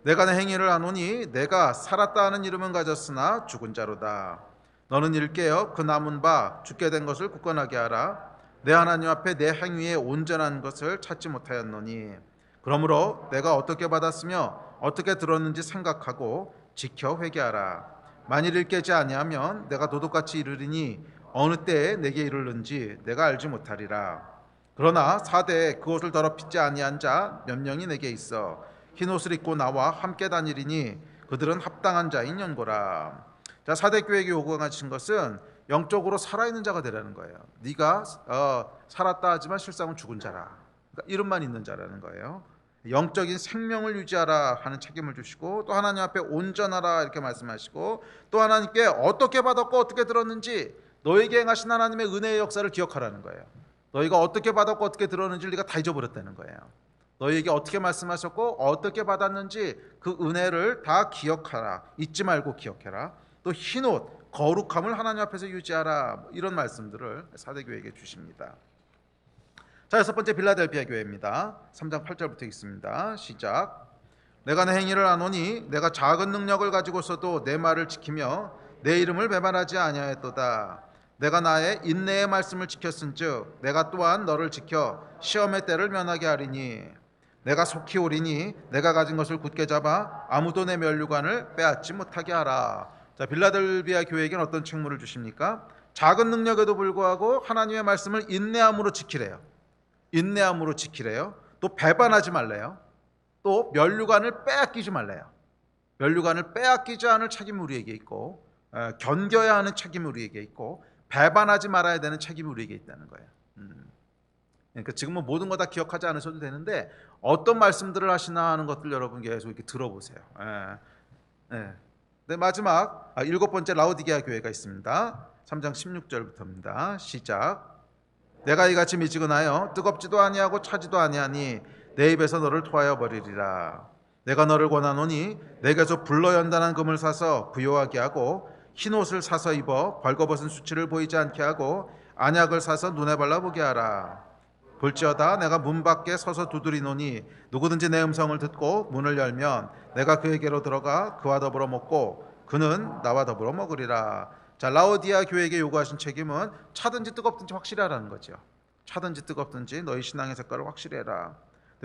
내가 내 행위를 아노니 내가 살았다 하는 이름은 가졌으나 죽은 자로다. 너는 일깨어 그 남은 바 죽게 된 것을 굳건하게 하라. 내 하나님 앞에 내 행위에 온전한 것을 찾지 못하였노니 그러므로 내가 어떻게 받았으며 어떻게 들었는지 생각하고 지켜 회개하라. 만일 일깨지 아니하면 내가 도둑같이 이르리니 어느 때에 내게 이르는지 내가 알지 못하리라. 그러나 사대에 그옷을 더럽히지 아니한 자 몇 명이 내게 있어 흰 옷을 입고 나와 함께 다니리니 그들은 합당한 자인 연고라. 자, 사대교회에게 요구하신 것은 영적으로 살아있는 자가 되라는 거예요. 네가 살았다 하지만 실상은 죽은 자라. 그러니까 이름만 있는 자라는 거예요. 영적인 생명을 유지하라 하는 책임을 주시고 또 하나님 앞에 온전하라 이렇게 말씀하시고 또 하나님께 어떻게 받았고 어떻게 들었는지 너에게 행하신 하나님의 은혜의 역사를 기억하라는 거예요. 너희가 어떻게 받았고 어떻게 들었는지 네가 다 잊어버렸다는 거예요. 너희에게 어떻게 말씀하셨고 어떻게 받았는지 그 은혜를 다 기억하라. 잊지 말고 기억해라. 또 흰옷, 거룩함을 하나님 앞에서 유지하라. 이런 말씀들을 사대교회에게 주십니다. 자, 여섯 번째 빌라델피아 교회입니다. 3장 8절부터 있습니다. 시작. 내가 내 행위를 아노니 내가 작은 능력을 가지고서도 내 말을 지키며 내 이름을 배반하지 아니하였도다. 내가 나의 인내의 말씀을 지켰은즉 내가 또한 너를 지켜 시험의 때를 면하게 하리니 내가 속히 오리니 내가 가진 것을 굳게 잡아 아무도 내 면류관을 빼앗지 못하게 하라. 자, 빌라델비아 교회에게는 어떤 책무를 주십니까? 작은 능력에도 불구하고 하나님의 말씀을 인내함으로 지키래요. 인내함으로 지키래요. 또 배반하지 말래요. 또 면류관을 빼앗기지 말래요. 면류관을 빼앗기지 않을 책임이 우리에게 있고, 견뎌야 하는 책임이 우리에게 있고, 배반하지 말아야 되는 책임이 우리에게 있다는 거예요. 그러니까 지금은 모든 거 다 기억하지 않으셔도 되는데 어떤 말씀들을 하시나 하는 것들 여러분 계속 이렇게 들어보세요. 네, 마지막 7번째 라오디게아 교회가 있습니다. 3장 16절부터입니다. 시작. 내가 이같이 미지근하여 뜨겁지도 아니하고 차지도 아니하니 내 입에서 너를 토하여 버리리라. 내가 너를 권하노니 내게서 불러 연단한 금을 사서 부요하게 하고 흰 옷을 사서 입어 벌거벗은 수치를 보이지 않게 하고 안약을 사서 눈에 발라보게 하라. 볼지어다 내가 문 밖에 서서 두드리노니 누구든지 내 음성을 듣고 문을 열면 내가 그에게로 들어가 그와 더불어 먹고 그는 나와 더불어 먹으리라. 자, 라오디아 교회에게 요구하신 책임은 차든지 뜨겁든지 확실히 하라는 거죠. 차든지 뜨겁든지 너희 신앙의 색깔을 확실히 해라.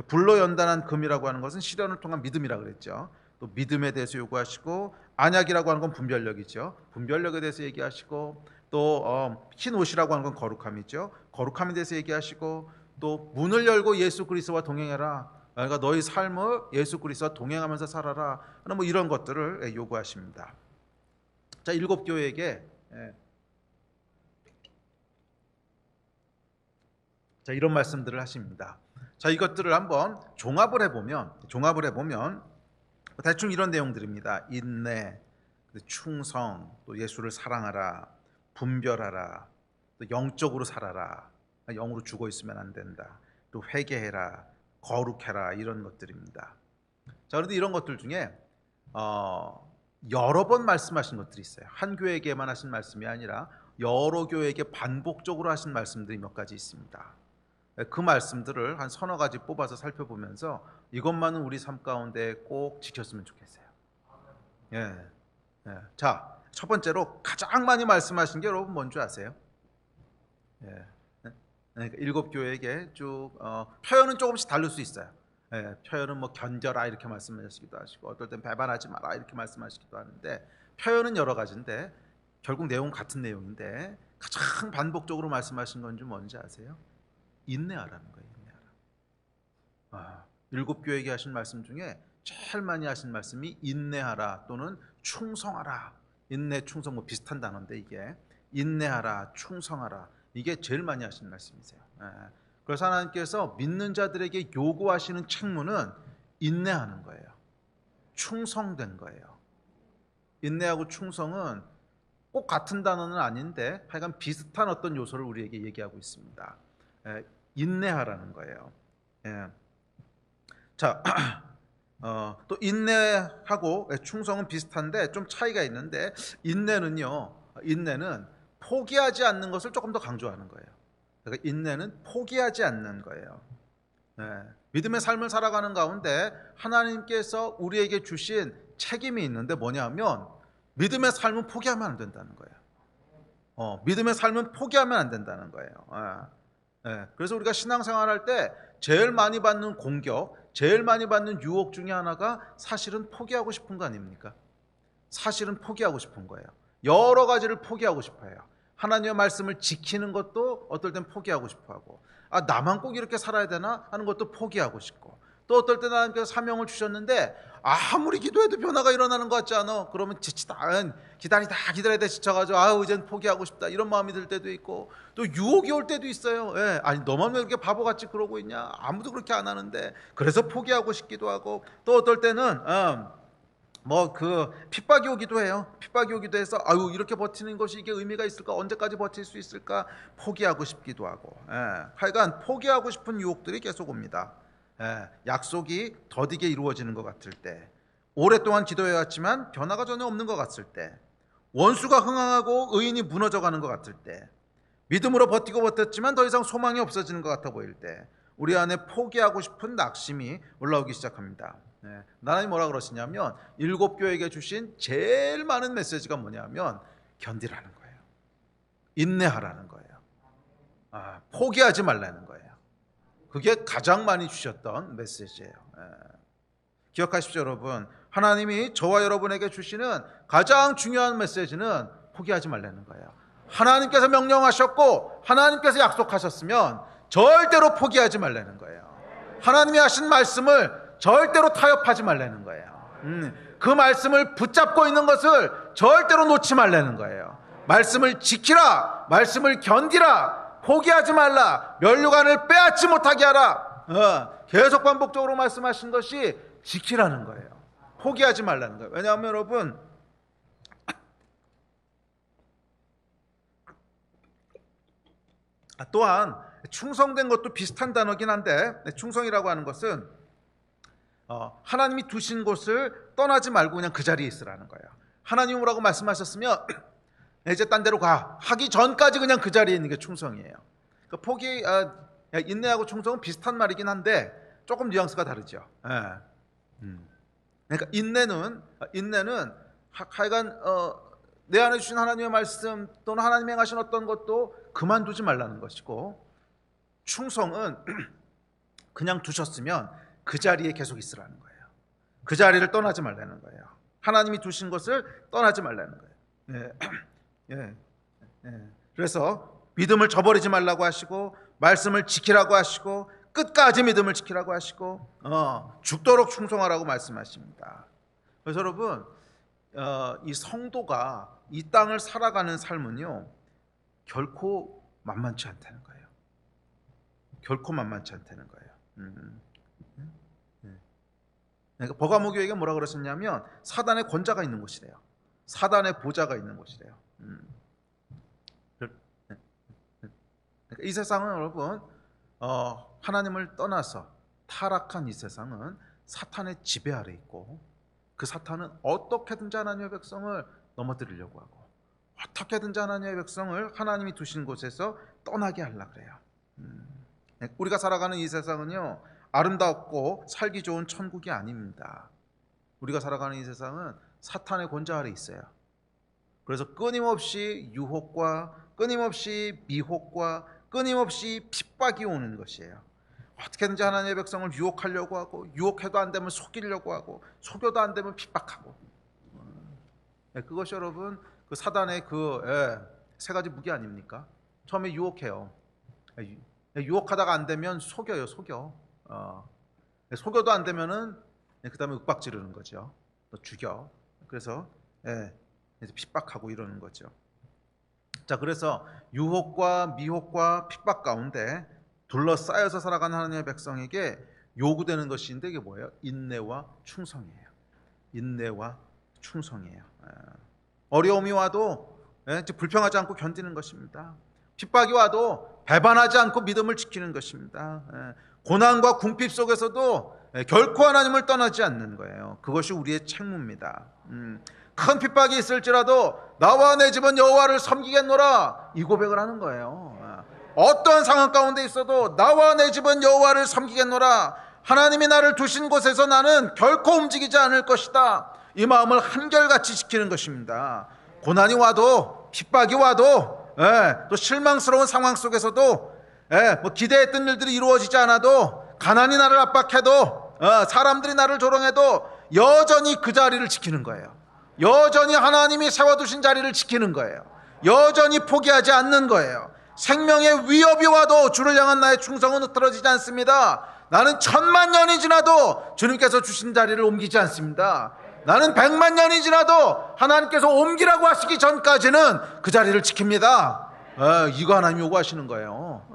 불로 연단한 금이라고 하는 것은 시련을 통한 믿음이라고 그랬죠. 또 믿음에 대해서 요구하시고 안약이라고 하는 건 분별력이죠. 분별력에 대해서 얘기하시고 또 흰 옷이라고 하는 건 거룩함이죠. 거룩함에 대해서 얘기하시고 또 문을 열고 예수 그리스도와 동행해라. 그러니까 너희 삶을 예수 그리스도와 동행하면서 살아라. 뭐 이런 것들을 요구하십니다. 자, 7교회에게 자, 이런 말씀들을 하십니다. 자, 이것들을 한번 종합을 해보면 대충 이런 내용들입니다. 인내, 충성, 또 예수를 사랑하라, 분별하라, 또 영적으로 살아라, 영으로 죽어 있으면 안 된다, 또 회개해라, 거룩해라, 이런 것들입니다. 자, 그런데 이런 것들 중에 여러 번 말씀하신 것들이 있어요. 한 교회에게만 하신 말씀이 아니라 여러 교회에게 반복적으로 하신 말씀들이 몇 가지 있습니다. 그 말씀들을 한 서너 가지 뽑아서 살펴보면서 이것만은 우리 삶 가운데 꼭 지켰으면 좋겠어요. 자, 첫 번째로 가장 많이 말씀하신 게 여러분 뭔지 아세요? 그러니까 7교회에게 쭉 표현은 조금씩 다를 수 있어요. 표현은 뭐 견뎌라 이렇게 말씀하시기도 하시고 어떨 땐 배반하지 마라 이렇게 말씀하시기도 하는데 표현은 여러 가지인데 결국 내용은 같은 내용인데 가장 반복적으로 말씀하신 건지 뭔지 아세요? 인내하라는 거예요. 인내하라. 7교회에게 하신 말씀 중에 제일 많이 하신 말씀이 인내하라 또는 충성하라. 인내, 충성 뭐 비슷한 단어인데 이게 인내하라, 충성하라, 이게 제일 많이 하신 말씀이세요. 그래서 하나님께서 믿는 자들에게 요구하시는 책무는 인내하는 거예요. 충성된 거예요. 인내하고 충성은 꼭 같은 단어는 아닌데 하여간 비슷한 어떤 요소를 우리에게 얘기하고 있습니다. 인내하라는 거예요. 자, 또 인내하고 충성은 비슷한데 좀 차이가 있는데 인내는 포기하지 않는 것을 조금 더 강조하는 거예요. 그러니까 인내는 포기하지 않는 거예요. 믿음의 삶을 살아가는 가운데 하나님께서 우리에게 주신 책임이 있는데 뭐냐면 믿음의 삶은 포기하면 안 된다는 거예요. 믿음의 삶은 포기하면 안 된다는 거예요. 그래서 우리가 신앙생활할 때 제일 많이 받는 공격, 제일 많이 받는 유혹 중에 하나가 사실은 포기하고 싶은 거 아닙니까? 사실은 포기하고 싶은 거예요. 여러 가지를 포기하고 싶어요. 하나님의 말씀을 지키는 것도 어떨 땐 포기하고 싶어하고, 나만 꼭 이렇게 살아야 되나 하는 것도 포기하고 싶고, 또 어떨 때 하나님께서 사명을 주셨는데 아무리 기도해도 변화가 일어나는 것 같지 않아? 그러면 지치다, 기다리다 지쳐가지고 이젠 포기하고 싶다 이런 마음이 들 때도 있고, 또 유혹이 올 때도 있어요. 아니 너만 왜 이렇게 바보같이 그러고 있냐? 아무도 그렇게 안 하는데. 그래서 포기하고 싶기도 하고, 또 어떨 때는 핍박이 오기도 해요. 핍박이 오기도 해서 이렇게 버티는 것이 이게 의미가 있을까? 언제까지 버틸 수 있을까? 포기하고 싶기도 하고. 하여간 포기하고 싶은 유혹들이 계속 옵니다. 약속이 더디게 이루어지는 것 같을 때, 오랫동안 기도해왔지만 변화가 전혀 없는 것 같을 때, 원수가 흥황하고 의인이 무너져가는 것 같을 때, 믿음으로 버티고 버텼지만 더 이상 소망이 없어지는 것 같아 보일 때, 우리 안에 포기하고 싶은 낙심이 올라오기 시작합니다. 하나님 뭐라 그러시냐면 7교회에게 주신 제일 많은 메시지가 뭐냐면 견디라는 거예요. 인내하라는 거예요. 포기하지 말라는 거예요. 그게 가장 많이 주셨던 메시지예요. 기억하십시오, 여러분. 하나님이 저와 여러분에게 주시는 가장 중요한 메시지는 포기하지 말라는 거예요. 하나님께서 명령하셨고 하나님께서 약속하셨으면 절대로 포기하지 말라는 거예요. 하나님이 하신 말씀을 절대로 타협하지 말라는 거예요. 그 말씀을 붙잡고 있는 것을 절대로 놓지 말라는 거예요. 말씀을 지키라, 말씀을 견디라, 포기하지 말라, 면류관을 빼앗지 못하게 하라. 계속 반복적으로 말씀하신 것이 지키라는 거예요. 포기하지 말라는 거예요. 왜냐하면 여러분, 또한 충성된 것도 비슷한 단어긴 한데, 충성이라고 하는 것은 하나님이 두신 곳을 떠나지 말고 그냥 그 자리에 있으라는 거예요. 하나님이 뭐라고 말씀하셨으면 이제 딴 데로 가 하기 전까지 그냥 그 자리에 있는 게 충성이에요. 그러니까 인내하고 충성은 비슷한 말이긴 한데 조금 뉘앙스가 다르죠. 그러니까 인내는 하여간 내 안에 주신 하나님의 말씀 또는 하나님이 행하신 어떤 것도 그만두지 말라는 것이고, 충성은 그냥 두셨으면 그 자리에 계속 있으라는 거예요. 그 자리를 떠나지 말라는 거예요. 하나님이 두신 것을 떠나지 말라는 거예요. 그래서 믿음을 저버리지 말라고 하시고, 말씀을 지키라고 하시고, 끝까지 믿음을 지키라고 하시고, 죽도록 충성하라고 말씀하십니다. 그래서 여러분, 이 성도가 이 땅을 살아가는 삶은요, 결코 만만치 않다는 거예요. 결코 만만치 않다는 거예요. 그러니까 버가모 교회가 뭐라 그러셨냐면 사단의 권자가 있는 곳이래요. 사단의 보좌가 있는 곳이래요. 그러니까 이 세상은 여러분, 하나님을 떠나서 타락한 이 세상은 사탄의 지배 아래 있고, 그 사탄은 어떻게든지 하나님의 백성을 넘어뜨리려고 하고, 어떻게든지 하나님의 백성을 하나님이 두신 곳에서 떠나게 하려고 그래요. 우리가 살아가는 이 세상은요, 아름답고 살기 좋은 천국이 아닙니다. 우리가 살아가는 이 세상은 사탄의 권좌 아래 있어요. 그래서 끊임없이 유혹과 끊임없이 미혹과 끊임없이 핍박이 오는 것이에요. 어떻게든지 하나님의 백성을 유혹하려고 하고, 유혹해도 안 되면 속이려고 하고, 속여도 안 되면 핍박하고. 그것이 여러분, 그 사단의 세 가지 무기 아닙니까? 처음에 유혹해요. 유혹하다가 안 되면 속여요. 속여도 안 되면은 그 다음에 윽박 지르는 거죠. 또 죽여. 그래서 핍박하고 이러는 거죠. 자, 그래서 유혹과 미혹과 핍박 가운데 둘러싸여서 살아가는 하나님의 백성에게 요구되는 것인데, 이게 뭐예요? 인내와 충성이에요. 인내와 충성이에요. 어려움이 와도 불평하지 않고 견디는 것입니다. 핍박이 와도 배반하지 않고 믿음을 지키는 것입니다. 고난과 궁핍 속에서도 결코 하나님을 떠나지 않는 거예요. 그것이 우리의 책무입니다. 큰 핍박이 있을지라도 나와 내 집은 여호와를 섬기겠노라, 이 고백을 하는 거예요. 어떠한 상황 가운데 있어도 나와 내 집은 여호와를 섬기겠노라, 하나님이 나를 두신 곳에서 나는 결코 움직이지 않을 것이다, 이 마음을 한결같이 지키는 것입니다. 고난이 와도 핍박이 와도 또 실망스러운 상황 속에서도 기대했던 일들이 이루어지지 않아도, 가난이 나를 압박해도, 사람들이 나를 조롱해도 여전히 그 자리를 지키는 거예요. 여전히 하나님이 세워두신 자리를 지키는 거예요. 여전히 포기하지 않는 거예요. 생명의 위협이 와도 주를 향한 나의 충성은 흐트러지지 않습니다. 나는 1000만년이 지나도 주님께서 주신 자리를 옮기지 않습니다. 나는 100만년이 지나도 하나님께서 옮기라고 하시기 전까지는 그 자리를 지킵니다. 이거 하나님 요구하시는 거예요.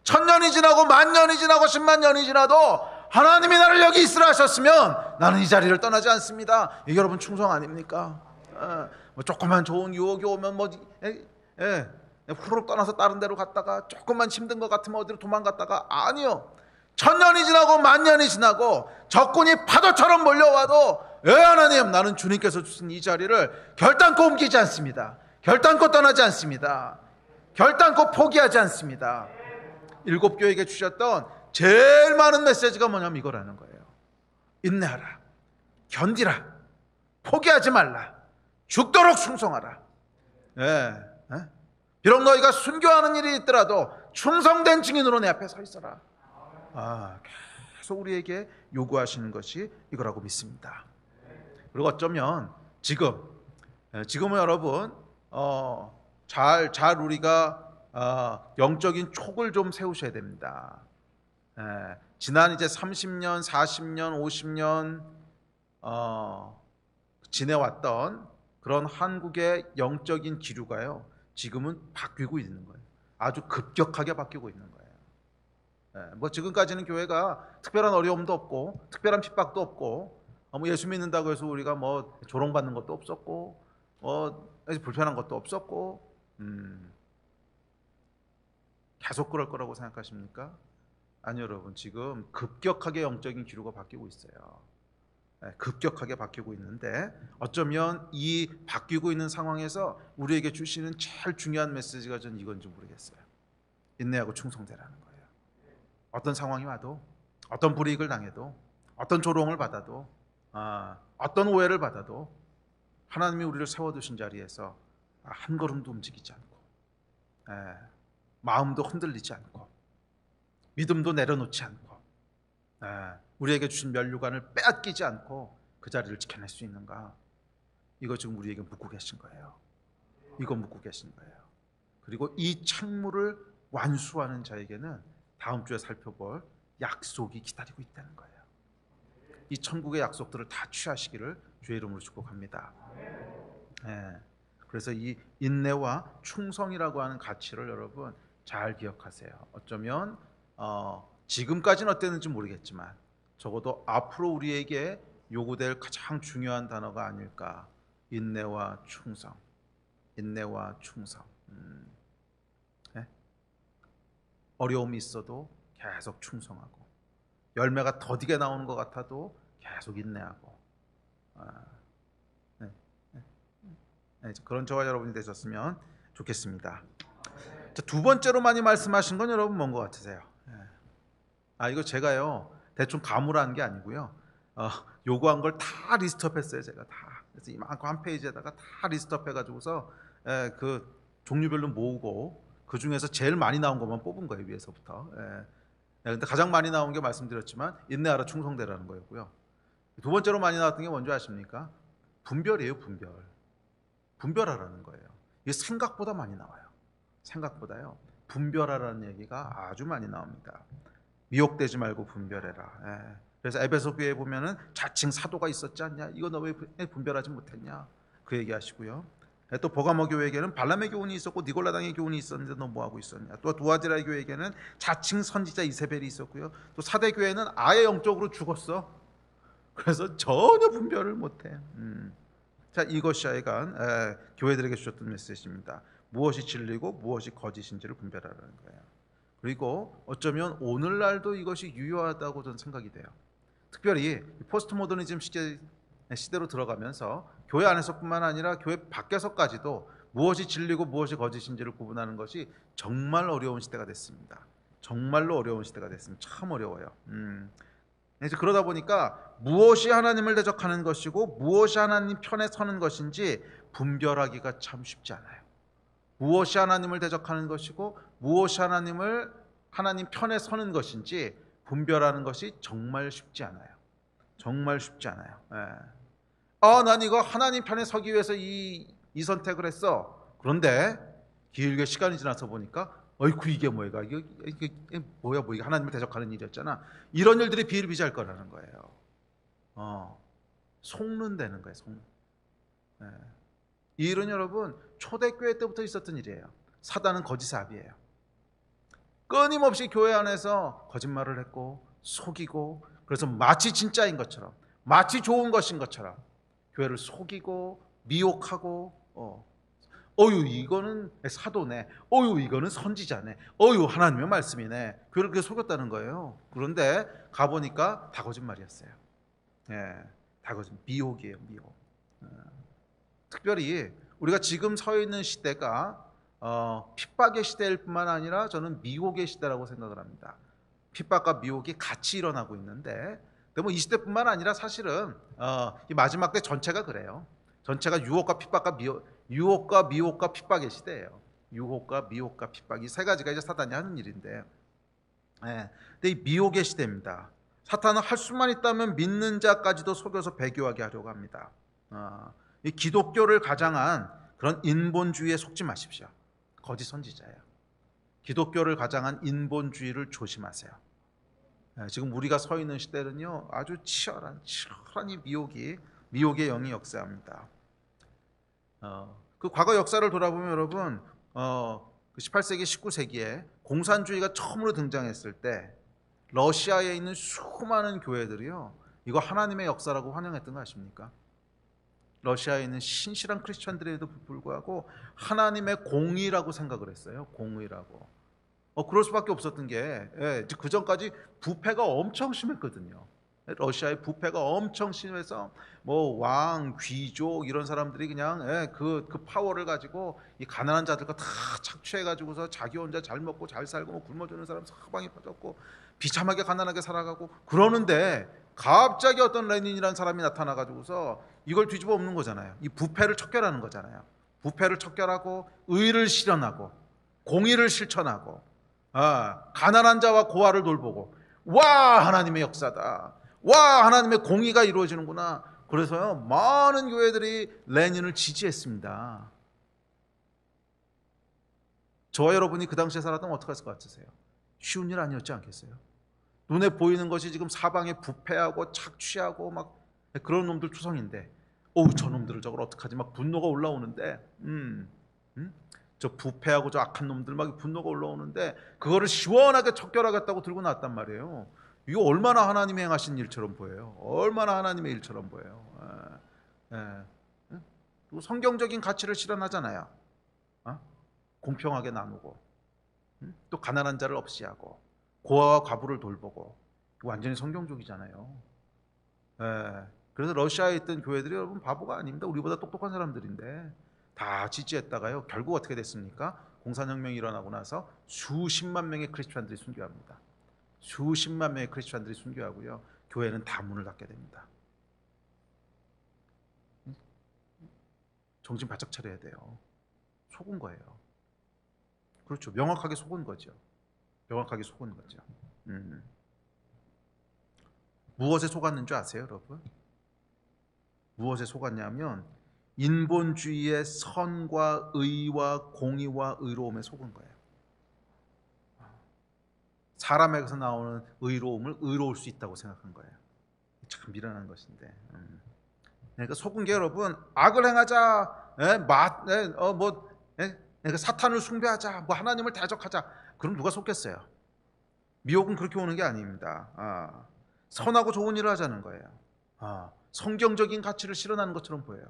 1000년이 지나고 10,000년이 지나고 100,000년이 지나도 하나님이 나를 여기 있으라 하셨으면 나는 이 자리를 떠나지 않습니다. 이게 여러분 충성 아닙니까? 조금만 좋은 유혹이 오면 후루룩 떠나서 다른 데로 갔다가, 조금만 힘든 것 같으면 어디로 도망갔다가, 아니요, 1000년이 지나고 10,000년이 지나고 적군이 파도처럼 몰려와도 하나님, 나는 주님께서 주신 이 자리를 결단코 옮기지 않습니다. 결단코 떠나지 않습니다. 결단코 포기하지 않습니다. 7교회에게 주셨던 제일 많은 메시지가 뭐냐면 이거라는 거예요. 인내하라, 견디라, 포기하지 말라, 죽도록 충성하라. 예, 예? 비록 너희가 순교하는 일이 있더라도 충성된 증인으로 내 앞에 서 있어라. 계속 우리에게 요구하시는 것이 이거라고 믿습니다. 그리고 어쩌면 지금은 여러분 잘 우리가 영적인 촉을 좀 세우셔야 됩니다. 지난 이제 30년, 40년, 50년 지내왔던 그런 한국의 영적인 기류가요, 지금은 바뀌고 있는 거예요. 아주 급격하게 바뀌고 있는 거예요. 뭐 지금까지는 교회가 특별한 어려움도 없고 특별한 핍박도 없고 뭐 예수 믿는다고 해서 우리가 뭐 조롱받는 것도 없었고 불편한 것도 없었고 계속 그럴 거라고 생각하십니까? 아니요, 여러분. 지금 급격하게 영적인 기류가 바뀌고 있어요. 급격하게 바뀌고 있는데 어쩌면 이 바뀌고 있는 상황에서 우리에게 주시는 제일 중요한 메시지가 전 이건지 모르겠어요. 인내하고 충성되라는 거예요. 어떤 상황이 와도, 어떤 불이익을 당해도, 어떤 조롱을 받아도, 어떤 오해를 받아도 하나님이 우리를 세워두신 자리에서 한 걸음도 움직이지 않고, 마음도 흔들리지 않고, 믿음도 내려놓지 않고, 우리에게 주신 면류관을 빼앗기지 않고 그 자리를 지켜낼 수 있는가? 이거 지금 우리에게 묻고 계신 거예요. 이거 묻고 계신 거예요. 그리고 이 책무를 완수하는 자에게는 다음 주에 살펴볼 약속이 기다리고 있다는 거예요. 이 천국의 약속들을 다 취하시기를 주의 이름으로 축복합니다. 그래서 이 인내와 충성이라고 하는 가치를 여러분 잘 기억하세요. 어쩌면 지금까지는 어땠는지 모르겠지만 적어도 앞으로 우리에게 요구될 가장 중요한 단어가 아닐까. 인내와 충성. 인내와 충성. 어려움이 있어도 계속 충성하고, 열매가 더디게 나오는 것 같아도 계속 인내하고, 그런 저와 여러분이 되셨으면 좋겠습니다. 두 번째로 많이 말씀하신 건 여러분 뭔 것 같으세요? 이거 제가요 대충 가물한 게 아니고요, 요구한 걸 다 리스트업했어요. 제가 다. 그래서 이만큼 한 페이지에다가 다 리스트업해가지고서 그 종류별로 모으고 그 중에서 제일 많이 나온 것만 뽑은 거예요, 위에서부터. 근데 가장 많이 나온 게 말씀드렸지만 인내하라 충성되라는 거였고요. 두 번째로 많이 나왔던 게 뭔지 아십니까? 분별이에요. 분별하라는 거예요. 이게 생각보다 많이 나와요. 생각보다요. 분별하라는 얘기가 아주 많이 나옵니다. 미혹되지 말고 분별해라. 그래서 에베소 교회에 보면은 자칭 사도가 있었지 않냐? 이거 너 왜 분별하지 못했냐? 그 얘기하시고요. 또 버가모 교회에게는 발람의 교훈이 있었고 니골라당의 교훈이 있었는데 너 뭐하고 있었냐. 또 두아디라 교회에게는 자칭 선지자 이세벨이 있었고요. 또 사대 교회는 아예 영적으로 죽었어. 그래서 전혀 분별을 못해. 자, 이것이 하여간 교회들에게 주셨던 메시지입니다. 무엇이 진리고 무엇이 거짓인지를 분별하라는 거예요. 그리고 어쩌면 오늘날도 이것이 유효하다고 저는 생각이 돼요. 특별히 포스트 모더니즘 시대로 들어가면서 교회 안에서뿐만 아니라 교회 밖에서까지도 무엇이 진리고 무엇이 거짓인지를 구분하는 것이 정말 어려운 시대가 됐습니다. 정말로 어려운 시대가 됐습니다. 참 어려워요. 그래서 그러다 보니까 무엇이 하나님을 대적하는 것이고 무엇이 하나님 편에 서는 것인지 분별하기가 참 쉽지 않아요. 무엇이 하나님을 대적하는 것이고 무엇이 하나님 편에 서는 것인지 분별하는 것이 정말 쉽지 않아요. 정말 쉽지 않아요. 난 이거 하나님 편에 서기 위해서 이 선택을 했어. 그런데 길게 시간이 지나서 보니까 어이쿠 이게 뭐야? 이게 뭐야? 이게 하나님을 대적하는 일이었잖아. 이런 일들이 비일비재할 거라는 거예요. 속는다는 거예요. 속는. 이 일은 여러분 초대교회 때부터 있었던 일이에요. 사단은 거짓의 아비예요. 끊임없이 교회 안에서 거짓말을 했고 속이고, 그래서 마치 진짜인 것처럼, 마치 좋은 것인 것처럼 교회를 속이고 미혹하고, 어유 이거는 사도네, 어유 이거는 선지자네, 어유 하나님의 말씀이네, 교회를 그렇게 속였다는 거예요. 그런데 가보니까 다 거짓말이었어요. 다 미혹이에요. 미혹. 특별히 우리가 지금 서 있는 시대가 핍박의 시대일 뿐만 아니라 저는 미혹의 시대라고 생각을 합니다. 핍박과 미혹이 같이 일어나고 있는데 근데 뭐 20대뿐만 아니라 사실은 이 마지막 때 전체가 그래요. 전체가 유혹과 미혹과 핍박의 시대예요. 유혹과 미혹과 핍박, 이 세 가지가 이제 사단이 하는 일인데, 예. 근데 이 미혹의 시대입니다. 사탄은 할 수만 있다면 믿는 자까지도 속여서 배교하게 하려고 합니다. 이 기독교를 가장한 그런 인본주의에 속지 마십시오. 거짓 선지자예요. 기독교를 가장한 인본주의를 조심하세요. 지금 우리가 서 있는 시대는요, 아주 치열한 이 미혹의 영이 역사합니다. 그 과거 역사를 돌아보면 여러분, 그 18세기, 19세기에 공산주의가 처음으로 등장했을 때 러시아에 있는 수많은 교회들이요, 이거 하나님의 역사라고 환영했던 거 아십니까? 러시아에 있는 신실한 크리스천들에도 불구하고 하나님의 공의라고 생각을 했어요. 공의라고. 그럴 수밖에 없었던 게, 그 전까지 부패가 엄청 심했거든요. 러시아의 부패가 엄청 심해서 뭐 왕, 귀족 이런 사람들이 그냥 그 파워를 가지고 이 가난한 자들과 다 착취해 가지고서 자기 혼자 잘 먹고 잘 살고 뭐 굶어 주는 사람 사방에 퍼졌고 비참하게 가난하게 살아가고 그러는데, 갑자기 어떤 레닌이라는 사람이 나타나 가지고서 이걸 뒤집어 엎는 거잖아요. 이 부패를 척결하는 거잖아요. 부패를 척결하고 의를 실현하고 공의를 실천하고 가난한 자와 고아를 돌보고, 와, 하나님의 역사다. 와, 하나님의 공의가 이루어지는구나. 그래서요, 많은 교회들이 레닌을 지지했습니다. 저와 여러분이 그 당시에 살았다면 어떻게 했을 것 같으세요? 쉬운 일 아니었지 않겠어요? 눈에 보이는 것이 지금 사방에 부패하고 착취하고 막 그런 놈들 투성인데, 저 놈들을 저걸 어떡하지? 막 분노가 올라오는데, 저 부패하고 저 악한 놈들 막 분노가 올라오는데, 그거를 시원하게 척결하겠다고 들고 나왔단 말이에요. 이거 얼마나 하나님이 행하신 일처럼 보여요. 얼마나 하나님의 일처럼 보여요. 그리고 성경적인 가치를 실현하잖아요. 공평하게 나누고, 또 가난한 자를 없이하고, 고아와 과부를 돌보고, 완전히 성경적이잖아요. 그래서 러시아에 있던 교회들이 여러분 바보가 아닙니다. 우리보다 똑똑한 사람들인데 다 지지했다가요, 결국 어떻게 됐습니까? 공산혁명이 일어나고 나서 수십만 명의 크리스천들이 순교합니다. 수십만 명의 크리스천들이 순교하고요, 교회는 다 문을 닫게 됩니다. 정신 바짝 차려야 돼요. 속은 거예요. 그렇죠. 명확하게 속은 거죠. 명확하게 속은 거죠. 무엇에 속았는 줄 아세요, 여러분? 무엇에 속았냐면 인본주의의 선과 의와 공의와 의로움에 속은 거예요. 사람에게서 나오는 의로움을 의로울 수 있다고 생각한 거예요. 참 미련한 것인데. 그러니까 속은 게 여러분, 악을 행하자, 그러니까 사탄을 숭배하자, 뭐 하나님을 대적하자. 그럼 누가 속겠어요? 미혹은 그렇게 오는 게 아닙니다. 선하고 좋은 일을 하자는 거예요. 성경적인 가치를 실현하는 것처럼 보여요.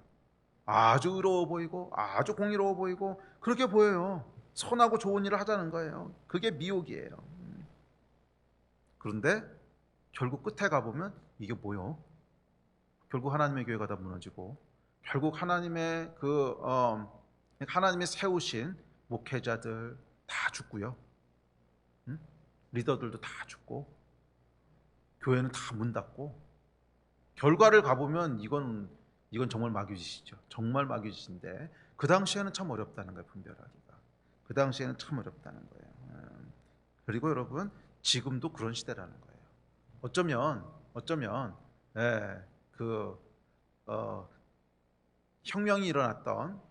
아주 의로워 보이고 아주 공의로워 보이고 그렇게 보여요. 선하고 좋은 일을 하자는 거예요. 그게 미혹이에요. 그런데 결국 끝에 가보면 이게 뭐요? 결국 하나님의 교회가 다 무너지고, 결국 하나님의 하나님의 세우신 목회자들 다 죽고요, 리더들도 다 죽고, 교회는 다 문 닫고, 결과를 가보면 이건 정말 마귀짓이죠. 정말 마귀짓인데 그 당시에는 참 어렵다는 거예요. 분별하기가. 그 당시에는 참 어렵다는 거예요. 그리고 여러분, 지금도 그런 시대라는 거예요. 어쩌면 혁명이 일어났던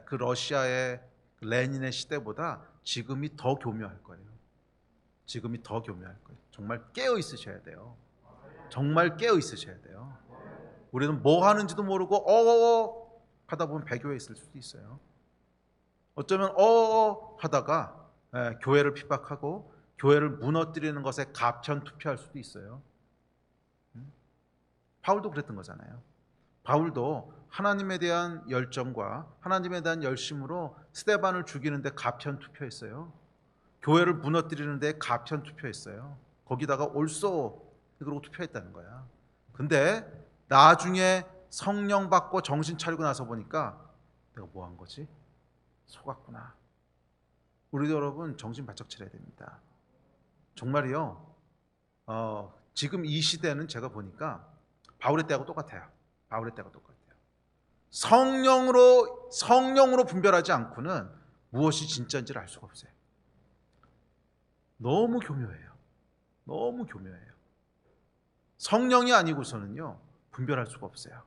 그 러시아의 레닌의 시대보다 지금이 더 교묘할 거예요. 지금이 더 교묘할 거예요. 정말 깨어 있으셔야 돼요. 정말 깨어 있으셔야 돼요. 우리는 뭐 하는지도 모르고 하다 보면 배교에 있을 수도 있어요. 어쩌면 하다가 교회를 핍박하고 교회를 무너뜨리는 것에 가편 투표할 수도 있어요. 바울도 그랬던 거잖아요. 바울도 하나님에 대한 열정과 하나님에 대한 열심으로 스데반을 죽이는데 가편 투표했어요. 교회를 무너뜨리는데 가편 투표했어요. 거기다가 올소 그러고 투표했다는 거야. 근데 나중에 성령 받고 정신 차리고 나서 보니까 내가 뭐 한 거지? 속았구나. 우리도 여러분 정신 바짝 차려야 됩니다. 정말이요. 지금 이 시대는 제가 보니까 바울의 때하고 똑같아요. 바울의 때가 똑같아요. 성령으로 분별하지 않고는 무엇이 진짜인지를 알 수가 없어요. 너무 교묘해요. 너무 교묘해요. 성령이 아니고서는요 분별할 수가 없어요.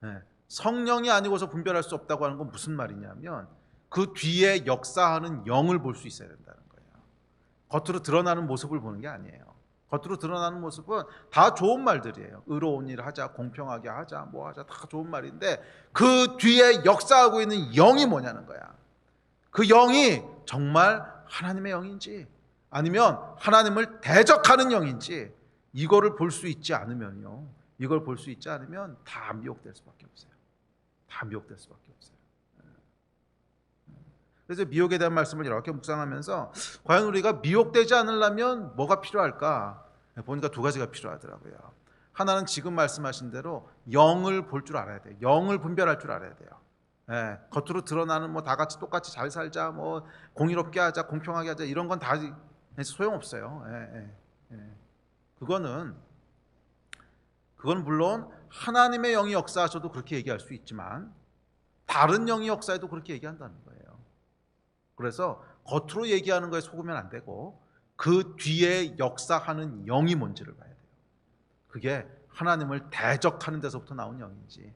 네. 성령이 아니고서 분별할 수 없다고 하는 건 무슨 말이냐면 그 뒤에 역사하는 영을 볼 수 있어야 된다는 거예요. 겉으로 드러나는 모습을 보는 게 아니에요. 겉으로 드러나는 모습은 다 좋은 말들이에요. 의로운 일 하자, 공평하게 하자, 뭐 하자, 다 좋은 말인데 그 뒤에 역사하고 있는 영이 뭐냐는 거야. 그 영이 정말 하나님의 영인지 아니면 하나님을 대적하는 영인지 이거를 볼 수 있지 않으면요, 이걸 볼 수 있지 않으면 다 미혹될 수밖에 없어요. 다 미혹될 수밖에 없어요. 그래서 미혹에 대한 말씀을 이렇게 묵상하면서 과연 우리가 미혹되지 않으려면 뭐가 필요할까 보니까 두 가지가 필요하더라고요. 하나는 지금 말씀하신 대로 영을 볼 줄 알아야 돼요. 영을 분별할 줄 알아야 돼요. 예, 겉으로 드러나는 뭐 다 같이 똑같이 잘 살자, 뭐 공의롭게 하자, 공평하게 하자 이런 건 다 소용없어요. 그건 물론 하나님의 영이 역사하셔도 그렇게 얘기할 수 있지만 다른 영이 역사해도 그렇게 얘기한다는 거예요. 그래서 겉으로 얘기하는 거에 속으면 안 되고 그 뒤에 역사하는 영이 뭔지를 봐야 돼요. 그게 하나님을 대적하는 데서부터 나온 영인지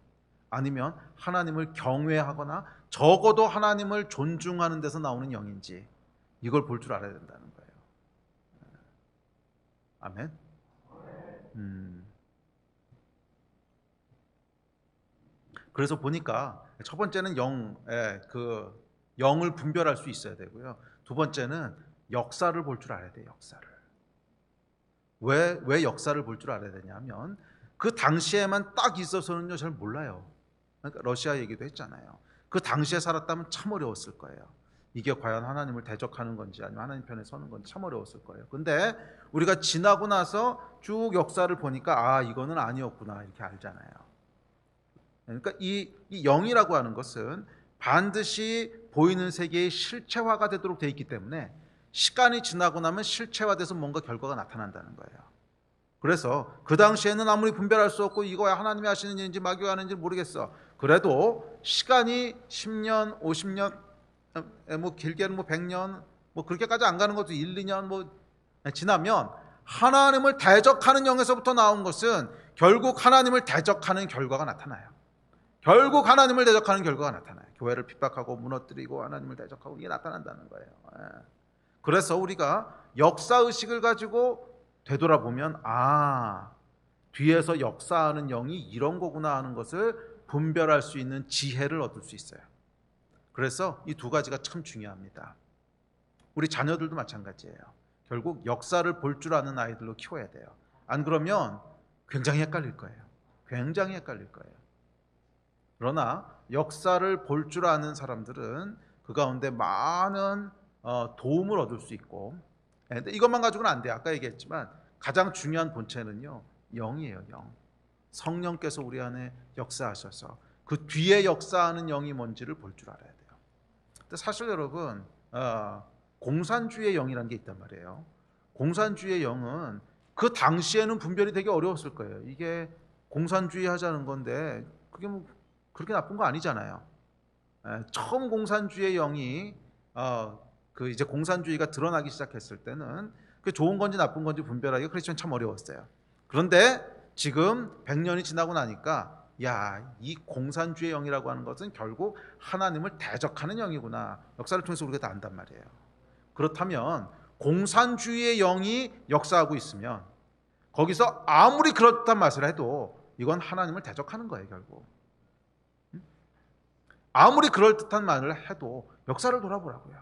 아니면 하나님을 경외하거나 적어도 하나님을 존중하는 데서 나오는 영인지 이걸 볼 줄 알아야 된다는 거예요. 아멘. 그래서 보니까 첫 번째는 영을 분별할 수 있어야 되고요. 두 번째는 역사를 볼 줄 알아야 돼요. 역사를. 왜 역사를 볼 줄 알아야 되냐면 그 당시에만 딱 있어서는요 잘 몰라요. 그러니까 러시아 얘기도 했잖아요. 그 당시에 살았다면 참 어려웠을 거예요. 이게 과연 하나님을 대적하는 건지 아니면 하나님 편에 서는 건지 참 어려웠을 거예요. 근데 우리가 지나고 나서 쭉 역사를 보니까 아 이거는 아니었구나 이렇게 알잖아요. 그러니까 이 영이라고 하는 것은 반드시 보이는 세계의 실체화가 되도록 되어 있기 때문에 시간이 지나고 나면 실체화돼서 뭔가 결과가 나타난다는 거예요. 그래서 그 당시에는 아무리 분별할 수 없고 이거야 하나님이 하시는 일인지 마귀가 하는 일인지 모르겠어. 그래도 시간이 10년, 50년, 뭐 길게는 뭐 100년, 뭐 그렇게까지 안 가는 것도 1, 2년 뭐 지나면 하나님을 대적하는 영에서부터 나온 것은 결국 하나님을 대적하는 결과가 나타나요. 결국 하나님을 대적하는 결과가 나타나요. 교회를 핍박하고 무너뜨리고 하나님을 대적하고 이게 나타난다는 거예요. 그래서 우리가 역사의식을 가지고 되돌아보면 아 뒤에서 역사하는 영이 이런 거구나 하는 것을 분별할 수 있는 지혜를 얻을 수 있어요. 그래서 이 두 가지가 참 중요합니다. 우리 자녀들도 마찬가지예요. 결국 역사를 볼 줄 아는 아이들로 키워야 돼요. 안 그러면 굉장히 헷갈릴 거예요. 굉장히 헷갈릴 거예요. 그러나 역사를 볼 줄 아는 사람들은 그 가운데 많은 도움을 얻을 수 있고, 근데 이것만 가지고는 안 돼요. 아까 얘기했지만 가장 중요한 본체는요 영이에요. 영. 성령께서 우리 안에 역사하셔서 그 뒤에 역사하는 영이 뭔지를 볼 줄 알아야 돼요. 근데 사실 여러분 공산주의의 영이라는 게 있단 말이에요. 공산주의의 영은 그 당시에는 분별이 되게 어려웠을 거예요. 이게 공산주의 하자는 건데 그게 뭐 그렇게 나쁜 거 아니잖아요. 처음 공산주의의 영이 그 이제 공산주의가 드러나기 시작했을 때는 그 좋은 건지 나쁜 건지 분별하기가 크리스천 참 어려웠어요. 그런데 지금 100년이 지나고 나니까 야, 이 공산주의 영이라고 하는 것은 결국 하나님을 대적하는 영이구나. 역사를 통해서 우리가 다 안단 말이에요. 그렇다면 공산주의의 영이 역사하고 있으면 거기서 아무리 그렇단 말을 해도 이건 하나님을 대적하는 거예요. 결국 아무리 그럴듯한 말을 해도 역사를 돌아보라고요.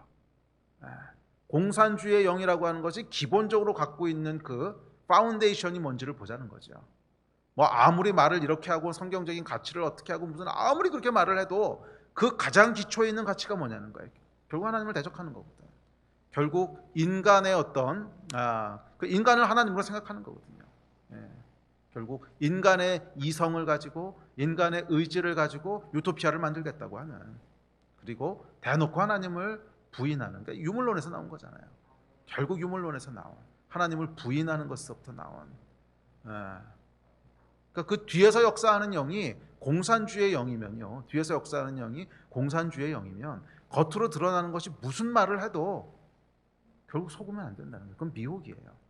공산주의의 영이라고 하는 것이 기본적으로 갖고 있는 그 파운데이션이 뭔지를 보자는 거죠. 뭐 아무리 말을 이렇게 하고 성경적인 가치를 어떻게 하고 무슨 아무리 그렇게 말을 해도 그 가장 기초에 있는 가치가 뭐냐는 거예요. 결국 하나님을 대적하는 거거든. 결국 인간의 어떤 그 인간을 하나님으로 생각하는 거거든요. 결국 인간의 이성을 가지고 인간의 의지를 가지고 유토피아를 만들겠다고 하는, 그리고 대놓고 하나님을 부인하는, 그러니까 유물론에서 나온 거잖아요. 결국 유물론에서 나온 하나님을 부인하는 것부터 나온 그러니까 그 뒤에서 역사하는 영이 공산주의 영이면요, 뒤에서 역사하는 영이 공산주의 영이면 겉으로 드러나는 것이 무슨 말을 해도 결국 속으면 안 된다는 거예요. 그건 미혹이에요.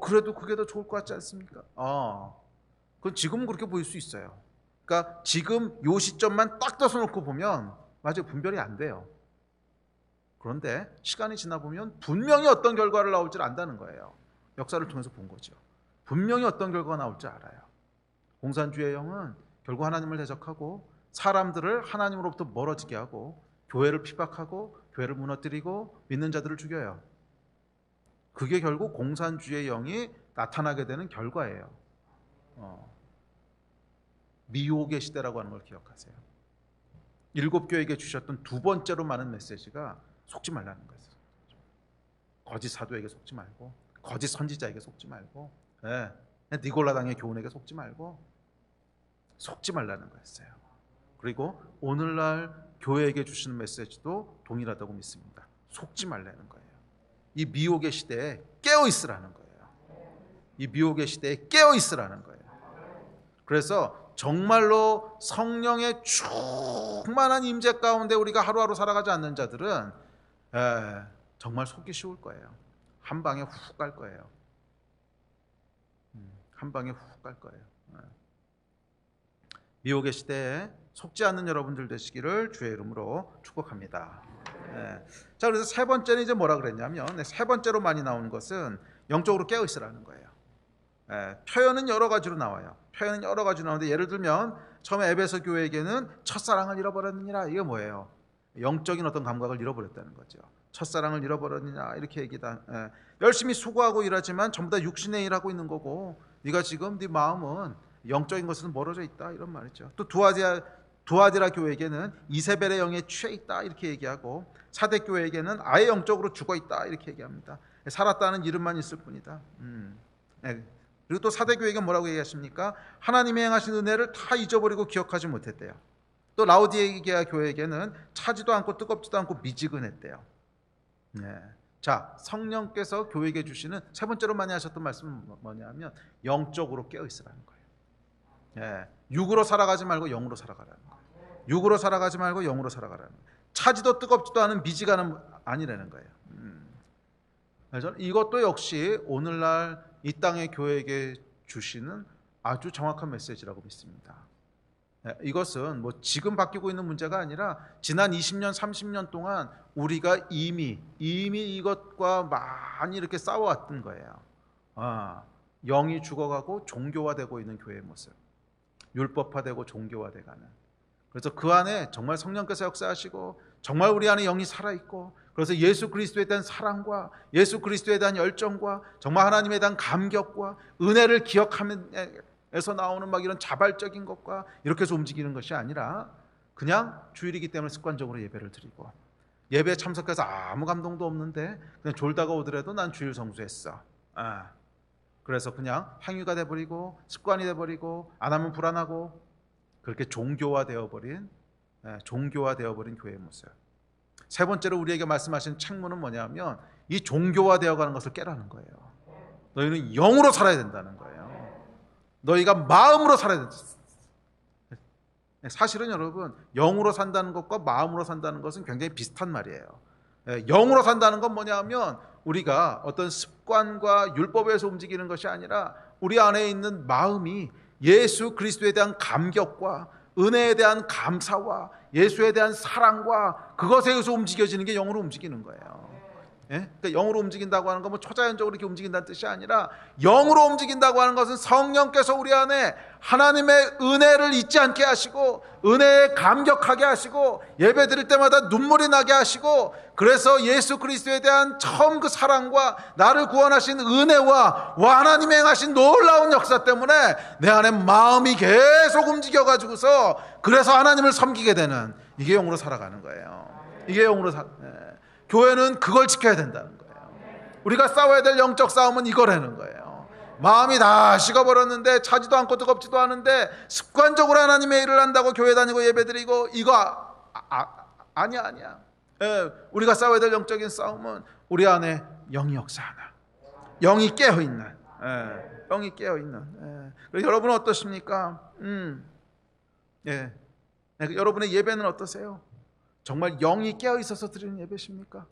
그래도 그게 더 좋을 것 같지 않습니까? 그건 지금은 그렇게 보일 수 있어요. 그러니까 지금 요 시점만 딱 떠서 놓고 보면 맞아요, 분별이 안 돼요. 그런데 시간이 지나 보면 분명히 어떤 결과를 나올 줄 안다는 거예요. 역사를 통해서 본 거죠. 분명히 어떤 결과가 나올 줄 알아요. 공산주의 영은 결국 하나님을 대적하고 사람들을 하나님으로부터 멀어지게 하고 교회를 핍박하고 교회를 무너뜨리고 믿는 자들을 죽여요. 그게 결국 공산주의 영이 나타나게 되는 결과예요. 미혹의 시대라고 하는 걸 기억하세요. 7교회에게 주셨던 두 번째로 많은 메시지가 속지 말라는 거예요. 거짓 사도에게 속지 말고, 거짓 선지자에게 속지 말고, 니골라당의 교훈에게 속지 말고, 속지 말라는 거였어요. 그리고 오늘날 교회에게 주시는 메시지도 동일하다고 믿습니다. 속지 말라는 거예요. 이 미혹의 시대에 깨어 있으라는 거예요. 이 미혹의 시대에 깨어 있으라는 거예요. 그래서 정말로 성령의 충만한 임재 가운데 우리가 하루하루 살아가지 않는 자들은 정말 속기 쉬울 거예요. 한 방에 훅 갈 거예요. 한 방에 훅 갈 거예요. 미혹의 시대에 속지 않는 여러분들 되시기를 주의 이름으로 축복합니다. 자, 그래서 세 번째는 이제 뭐라 그랬냐면, 세 번째로 많이 나온 것은 영적으로 깨어 있으라는 거예요. 표현은 여러 가지로 나와요. 표현은 여러 가지로 나오는데, 예를 들면 처음에 에베소 교회에게는 첫사랑을 잃어버렸느니라. 이게 뭐예요? 영적인 어떤 감각을 잃어버렸다는 거죠. 첫사랑을 잃어버렸느냐 이렇게 얘기다. 열심히 수고하고 일하지만 전부 다 육신의 일하고 있는 거고, 네가 지금 네 마음은 영적인 것은 멀어져 있다, 이런 말이죠. 또 두아디라 교회에게는 이세벨의 영에 취해 있다 이렇게 얘기하고, 사대 교회에게는 아예 영적으로 죽어 있다 이렇게 얘기합니다. 살았다는 이름만 있을 뿐이다. 그리고 또 사대 교회에게 뭐라고 얘기하십니까? 하나님의 행하신 은혜를 다 잊어버리고 기억하지 못했대요. 또 라오디게아 교회에게는 차지도 않고 뜨겁지도 않고 미지근했대요. 자, 성령께서 교회에게 주시는 세 번째로 많이 하셨던 말씀은 뭐냐면 영적으로 깨어 있으라는 거예요. 육으로 살아가지 말고 영으로 살아가라는 거예요. 육으로 살아가지 말고 영으로 살아가라는 거예요. 차지도 뜨겁지도 않은 미지근은 아니라는 거예요. 그래서 이것도 역시 오늘날 이 땅의 교회에게 주시는 아주 정확한 메시지라고 믿습니다. 이것은 뭐 지금 바뀌고 있는 문제가 아니라 지난 20년, 30년 동안 우리가 이미 이것과 많이 이렇게 싸워왔던 거예요. 영이 죽어가고 종교화되고 있는 교회의 모습, 율법화되고 종교화돼가는. 그래서 그 안에 정말 성령께서 역사하시고 정말 우리 안에 영이 살아있고, 그래서 예수 그리스도에 대한 사랑과 예수 그리스도에 대한 열정과 정말 하나님에 대한 감격과 은혜를 기억하면서 나오는 막 이런 자발적인 것과 이렇게 해서 움직이는 것이 아니라 그냥 주일이기 때문에 습관적으로 예배를 드리고, 예배에 참석해서 아무 감동도 없는데 그냥 졸다가 오더라도 난 주일 성수했어. 그래서 그냥 행위가 돼버리고 습관이 돼버리고 안 하면 불안하고, 그렇게 종교화되어버린 교회의 모습. 세 번째로 우리에게 말씀하신 책무는 뭐냐면 이 종교화되어가는 것을 깨라는 거예요. 너희는 영으로 살아야 된다는 거예요. 너희가 마음으로 살아야 된다. 사실은 여러분, 영으로 산다는 것과 마음으로 산다는 것은 굉장히 비슷한 말이에요. 영으로 산다는 건 뭐냐면 우리가 어떤 습관과 율법에서 움직이는 것이 아니라 우리 안에 있는 마음이 예수 그리스도에 대한 감격과 은혜에 대한 감사와 예수에 대한 사랑과 그것에 의해서 움직여지는 게 영으로 움직이는 거예요. 그러니까 영으로 움직인다고 하는 건 뭐 초자연적으로 이렇게 움직인다는 뜻이 아니라, 영으로 움직인다고 하는 것은 성령께서 우리 안에 하나님의 은혜를 잊지 않게 하시고 은혜에 감격하게 하시고 예배 드릴 때마다 눈물이 나게 하시고, 그래서 예수 그리스도에 대한 처음 그 사랑과 나를 구원하신 은혜와 하나님의 행하신 놀라운 역사 때문에 내 안에 마음이 계속 움직여가지고서 그래서 하나님을 섬기게 되는, 이게 영으로 살아가는 거예요. 이게 교회는 그걸 지켜야 된다는 거예요. 우리가 싸워야 될 영적 싸움은 이거라는 거예요. 마음이 다 식어버렸는데 차지도 않고 뜨겁지도 않은데 습관적으로 하나님의 일을 한다고 교회 다니고 예배드리고, 이거 아니야. 우리가 싸워야 될 영적인 싸움은 우리 안에 영이 역사하나, 영이 깨어있는, 영이 깨어 있는. 그리고 여러분은 어떠십니까? 예. 여러분의 예배는 어떠세요? 정말 영이 깨어 있어서 드리는 예배십니까?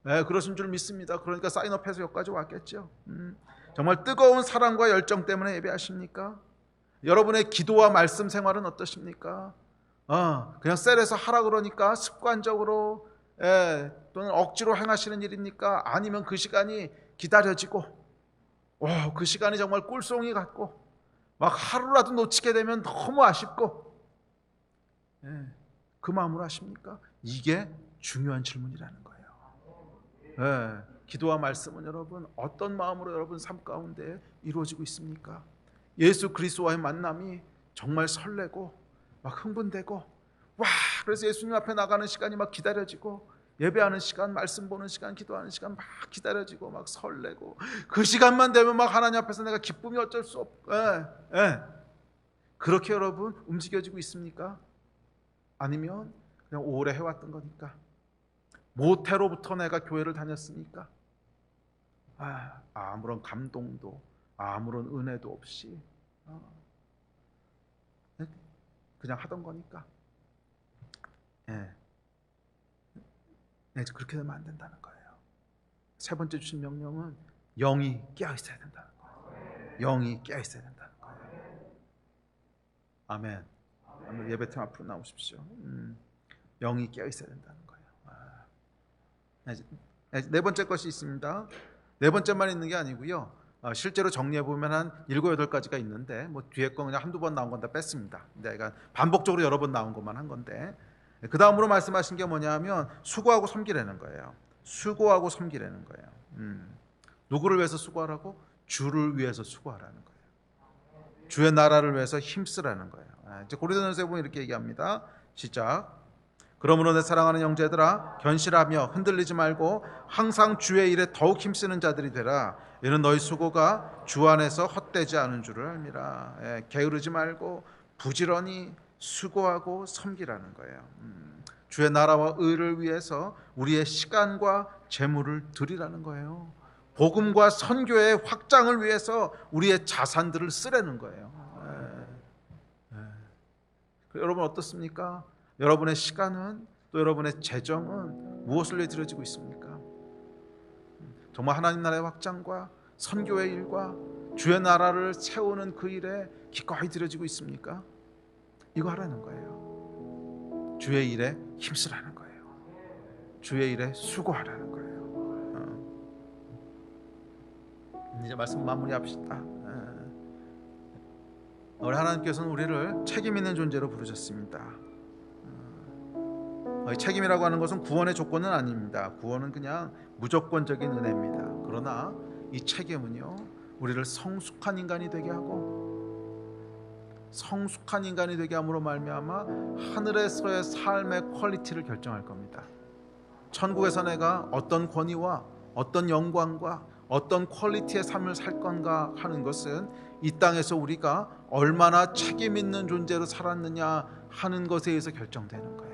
네, 그러신 줄 믿습니다. 그러니까 사인업해서 여기까지 왔겠죠. 정말 뜨거운 사랑과 열정 때문에 예배하십니까? 여러분의 기도와 말씀 생활은 어떠십니까? 그냥 셀에서 하라 그러니까 습관적으로 또는 억지로 행하시는 일입니까? 아니면 그 시간이 기다려지고 그 시간이 정말 꿀송이 같고 막 하루라도 놓치게 되면 너무 아쉽고 그 마음으로 하십니까? 이게 중요한 질문이라는 거예요. 기도와 말씀은 여러분 어떤 마음으로 여러분 삶 가운데 이루어지고 있습니까? 예수 그리스도와의 만남이 정말 설레고 막 흥분되고 그래서 예수님 앞에 나가는 시간이 막 기다려지고 예배하는 시간, 말씀 보는 시간, 기도하는 시간 막 기다려지고 막 설레고 그 시간만 되면 막 하나님 앞에서 내가 기쁨이 어쩔 수 없고 그렇게 여러분 움직여지고 있습니까? 아니면 그냥 오래 해왔던 거니까 모태로부터 내가 교회를 다녔으니까 아무런 감동도 아무런 은혜도 없이 그냥 하던 거니까 그렇게 되면 안 된다는 거예요. 세 번째 주신 명령은 영이 깨어 있어야 된다는 거예요. 영이 깨어 있어야 된다는 거예요. 아멘. 예배팀 앞으로 나오십시오. 영이 깨어 있어야 된다는 거예요. 네 번째 것이 있습니다. 네 번째만 있는 게 아니고요. 실제로 정리해 보면 한 7, 8가지가 있는데 뭐 뒤에 거 그냥 한두 번 나온 건 다 뺐습니다. 내가 반복적으로 여러 번 나온 것만 한 건데 그 다음으로 말씀하신 게 뭐냐면 수고하고 섬기라는 거예요. 수고하고 섬기라는 거예요. 누구를 위해서 수고하라고? 주를 위해서 수고하라는 거예요. 주의 나라를 위해서 힘쓰라는 거예요. 이제 고린도전서에 보면 이렇게 얘기합니다. 시작. 그러므로 내 사랑하는 형제들아 견실하며 흔들리지 말고 항상 주의 일에 더욱 힘쓰는 자들이 되라. 이는 너희 수고가 주 안에서 헛되지 않은 줄을 알미라. 게으르지 말고 부지런히 수고하고 섬기라는 거예요. 주의 나라와 의를 위해서 우리의 시간과 재물을 드리라는 거예요. 복음과 선교의 확장을 위해서 우리의 자산들을 쓰라는 거예요. 여러분 어떻습니까? 여러분의 시간은 또 여러분의 재정은 무엇을 위해 드려지고 있습니까? 정말 하나님 나라의 확장과 선교의 일과 주의 나라를 세우는 그 일에 기꺼이 드려지고 있습니까? 이거 하라는 거예요. 주의 일에 힘쓰라는 거예요. 주의 일에 수고하라는 거예요. 이제 말씀 마무리합시다. 우리 하나님께서는 우리를 책임 있는 존재로 부르셨습니다. 책임이라고 하는 것은 구원의 조건은 아닙니다. 구원은 그냥 무조건적인 은혜입니다. 그러나 이 책임은요, 우리를 성숙한 인간이 되게 하고 성숙한 인간이 되게 함으로 말미암아 하늘에서의 삶의 퀄리티를 결정할 겁니다. 천국에서 내가 어떤 권위와 어떤 영광과 어떤 퀄리티의 삶을 살 건가 하는 것은 이 땅에서 우리가 얼마나 책임 있는 존재로 살았느냐 하는 것에 의해서 결정되는 거예요.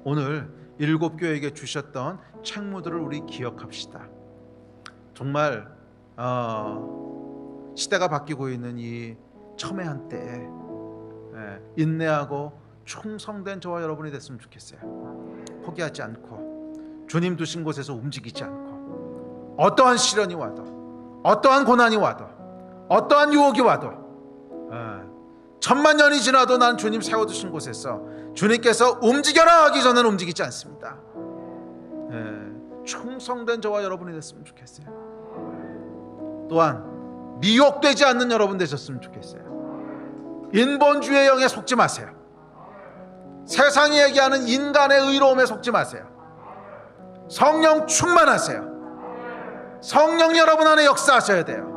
오늘 7교회에게 주셨던 책무들을 우리 기억합시다. 정말 시대가 바뀌고 있는 이 첨예한 때에 인내하고 충성된 저와 여러분이 됐으면 좋겠어요. 포기하지 않고 주님 두신 곳에서 움직이지 않고 어떠한 시련이 와도 어떠한 고난이 와도 어떠한 유혹이 와도 1000만 년이 지나도 난 주님 세워두신 곳에서 주님께서 움직여라 하기 전에는 움직이지 않습니다. 충성된 저와 여러분이 됐으면 좋겠어요. 또한 미혹되지 않는 여러분 되셨으면 좋겠어요. 인본주의 영에 속지 마세요. 세상이 얘기하는 인간의 의로움에 속지 마세요. 성령 충만하세요. 성령 여러분 안에 역사하셔야 돼요.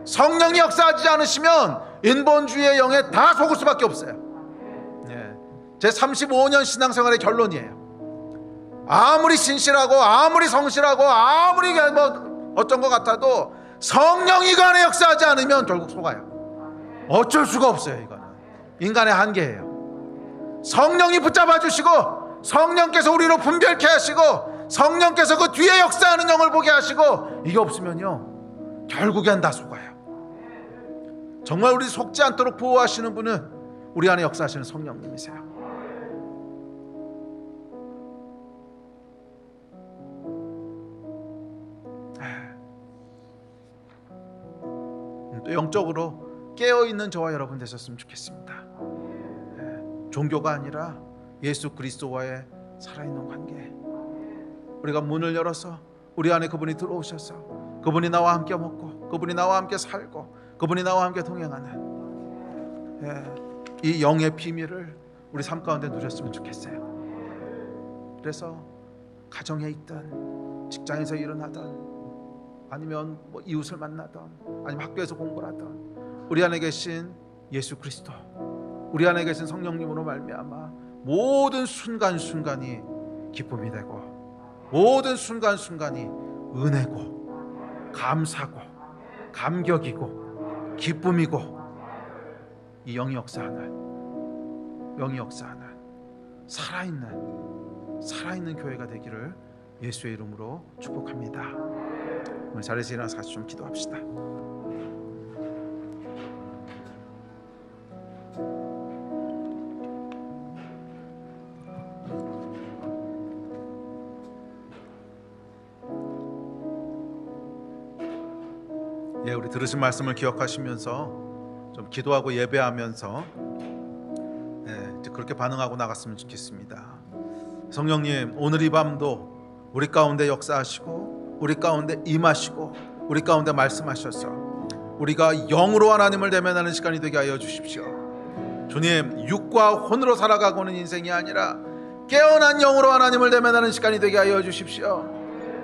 성령이 역사하지 않으시면 인본주의의 영에 다 속을 수밖에 없어요. 제 35년 신앙생활의 결론이에요. 아무리 신실하고 아무리 성실하고 아무리 뭐 어쩐 것 같아도 성령이 그 안에 역사하지 않으면 결국 속아요. 어쩔 수가 없어요. 이거는 인간의 한계예요. 성령이 붙잡아 주시고 성령께서 우리로 분별케 하시고 성령께서 그 뒤에 역사하는 영을 보게 하시고 이게 없으면요 결국엔 다 속아요. 정말 우리 속지 않도록 보호하시는 분은 우리 안에 역사하시는 성령님이세요. 또 영적으로 깨어있는 저와 여러분 되셨으면 좋겠습니다. 종교가 아니라 예수 그리스도와의 살아있는 관계. 우리가 문을 열어서 우리 안에 그분이 들어오셔서 그분이 나와 함께 먹고 그분이 나와 함께 살고 그분이 나와 함께 동행하는 이 영의 비밀을 우리 삶 가운데 누렸으면 좋겠어요. 그래서 가정에 있든 직장에서 일어나든 아니면 뭐 이웃을 만나든 아니면 학교에서 공부를 하든 우리 안에 계신 예수 그리스도, 우리 안에 계신 성령님으로 말미암아 모든 순간순간이 기쁨이 되고 모든 순간순간이 은혜고 감사고 감격이고 기쁨이고 이 영이 역사하는 살아있는 교회가 되기를 예수의 이름으로 축복합니다. 오늘 자리에서 일어나서 같이 좀 기도합시다. 우리 들으신 말씀을 기억하시면서 좀 기도하고 예배하면서 이제 그렇게 반응하고 나갔으면 좋겠습니다. 성령님, 오늘 이 밤도 우리 가운데 역사하시고 우리 가운데 임하시고 우리 가운데 말씀하셔서 우리가 영으로 하나님을 대면하는 시간이 되게 하여 주십시오. 주님, 육과 혼으로 살아가고는 인생이 아니라 깨어난 영으로 하나님을 대면하는 시간이 되게 하여 주십시오.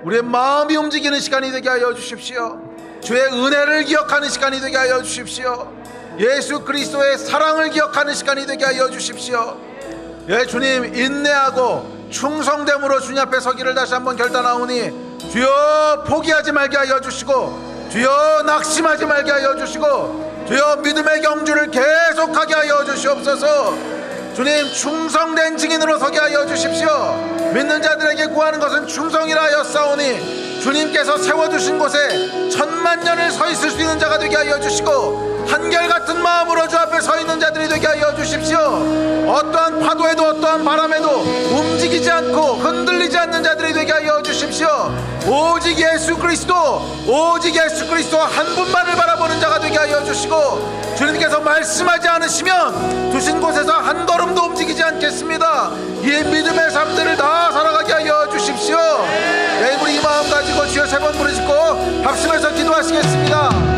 우리의 마음이 움직이는 시간이 되게 하여 주십시오. 주의 은혜를 기억하는 시간이 되게 하여 주십시오. 예수 그리스도의 사랑을 기억하는 시간이 되게 하여 주십시오. 주님, 인내하고 충성됨으로 주님 앞에 서기를 다시 한번 결단하오니 주여 포기하지 말게 하여 주시고 주여 낙심하지 말게 하여 주시고 주여 믿음의 경주를 계속하게 하여 주시옵소서. 주님, 충성된 증인으로 서게 하여 주십시오. 믿는 자들에게 구하는 것은 충성이라 하였사오니 주님께서 세워두신 곳에 천만년을 서 있을 수 있는 자가 되게 하여 주시고 한결같은 마음으로 주 앞에 서 있는 자들이 되게 하여 주십시오. 어떠한 파도에도 어떠한 바람에도 움직이지 않고 흔들리지 않는 자들이 되게 하여 주십시오. 오직 예수 그리스도 한 분만을 바라보는 자가 되게 하여 주시고 주님께서 말씀하지 않으시면 두신 곳에서 한 걸음도 움직이지 않겠습니다. 이 믿음의 삶들을 다 살아가게 하여 주십시오. 우리 이 마음 가지고 주여 세 번 부르시고 합심해서 기도하시겠습니다.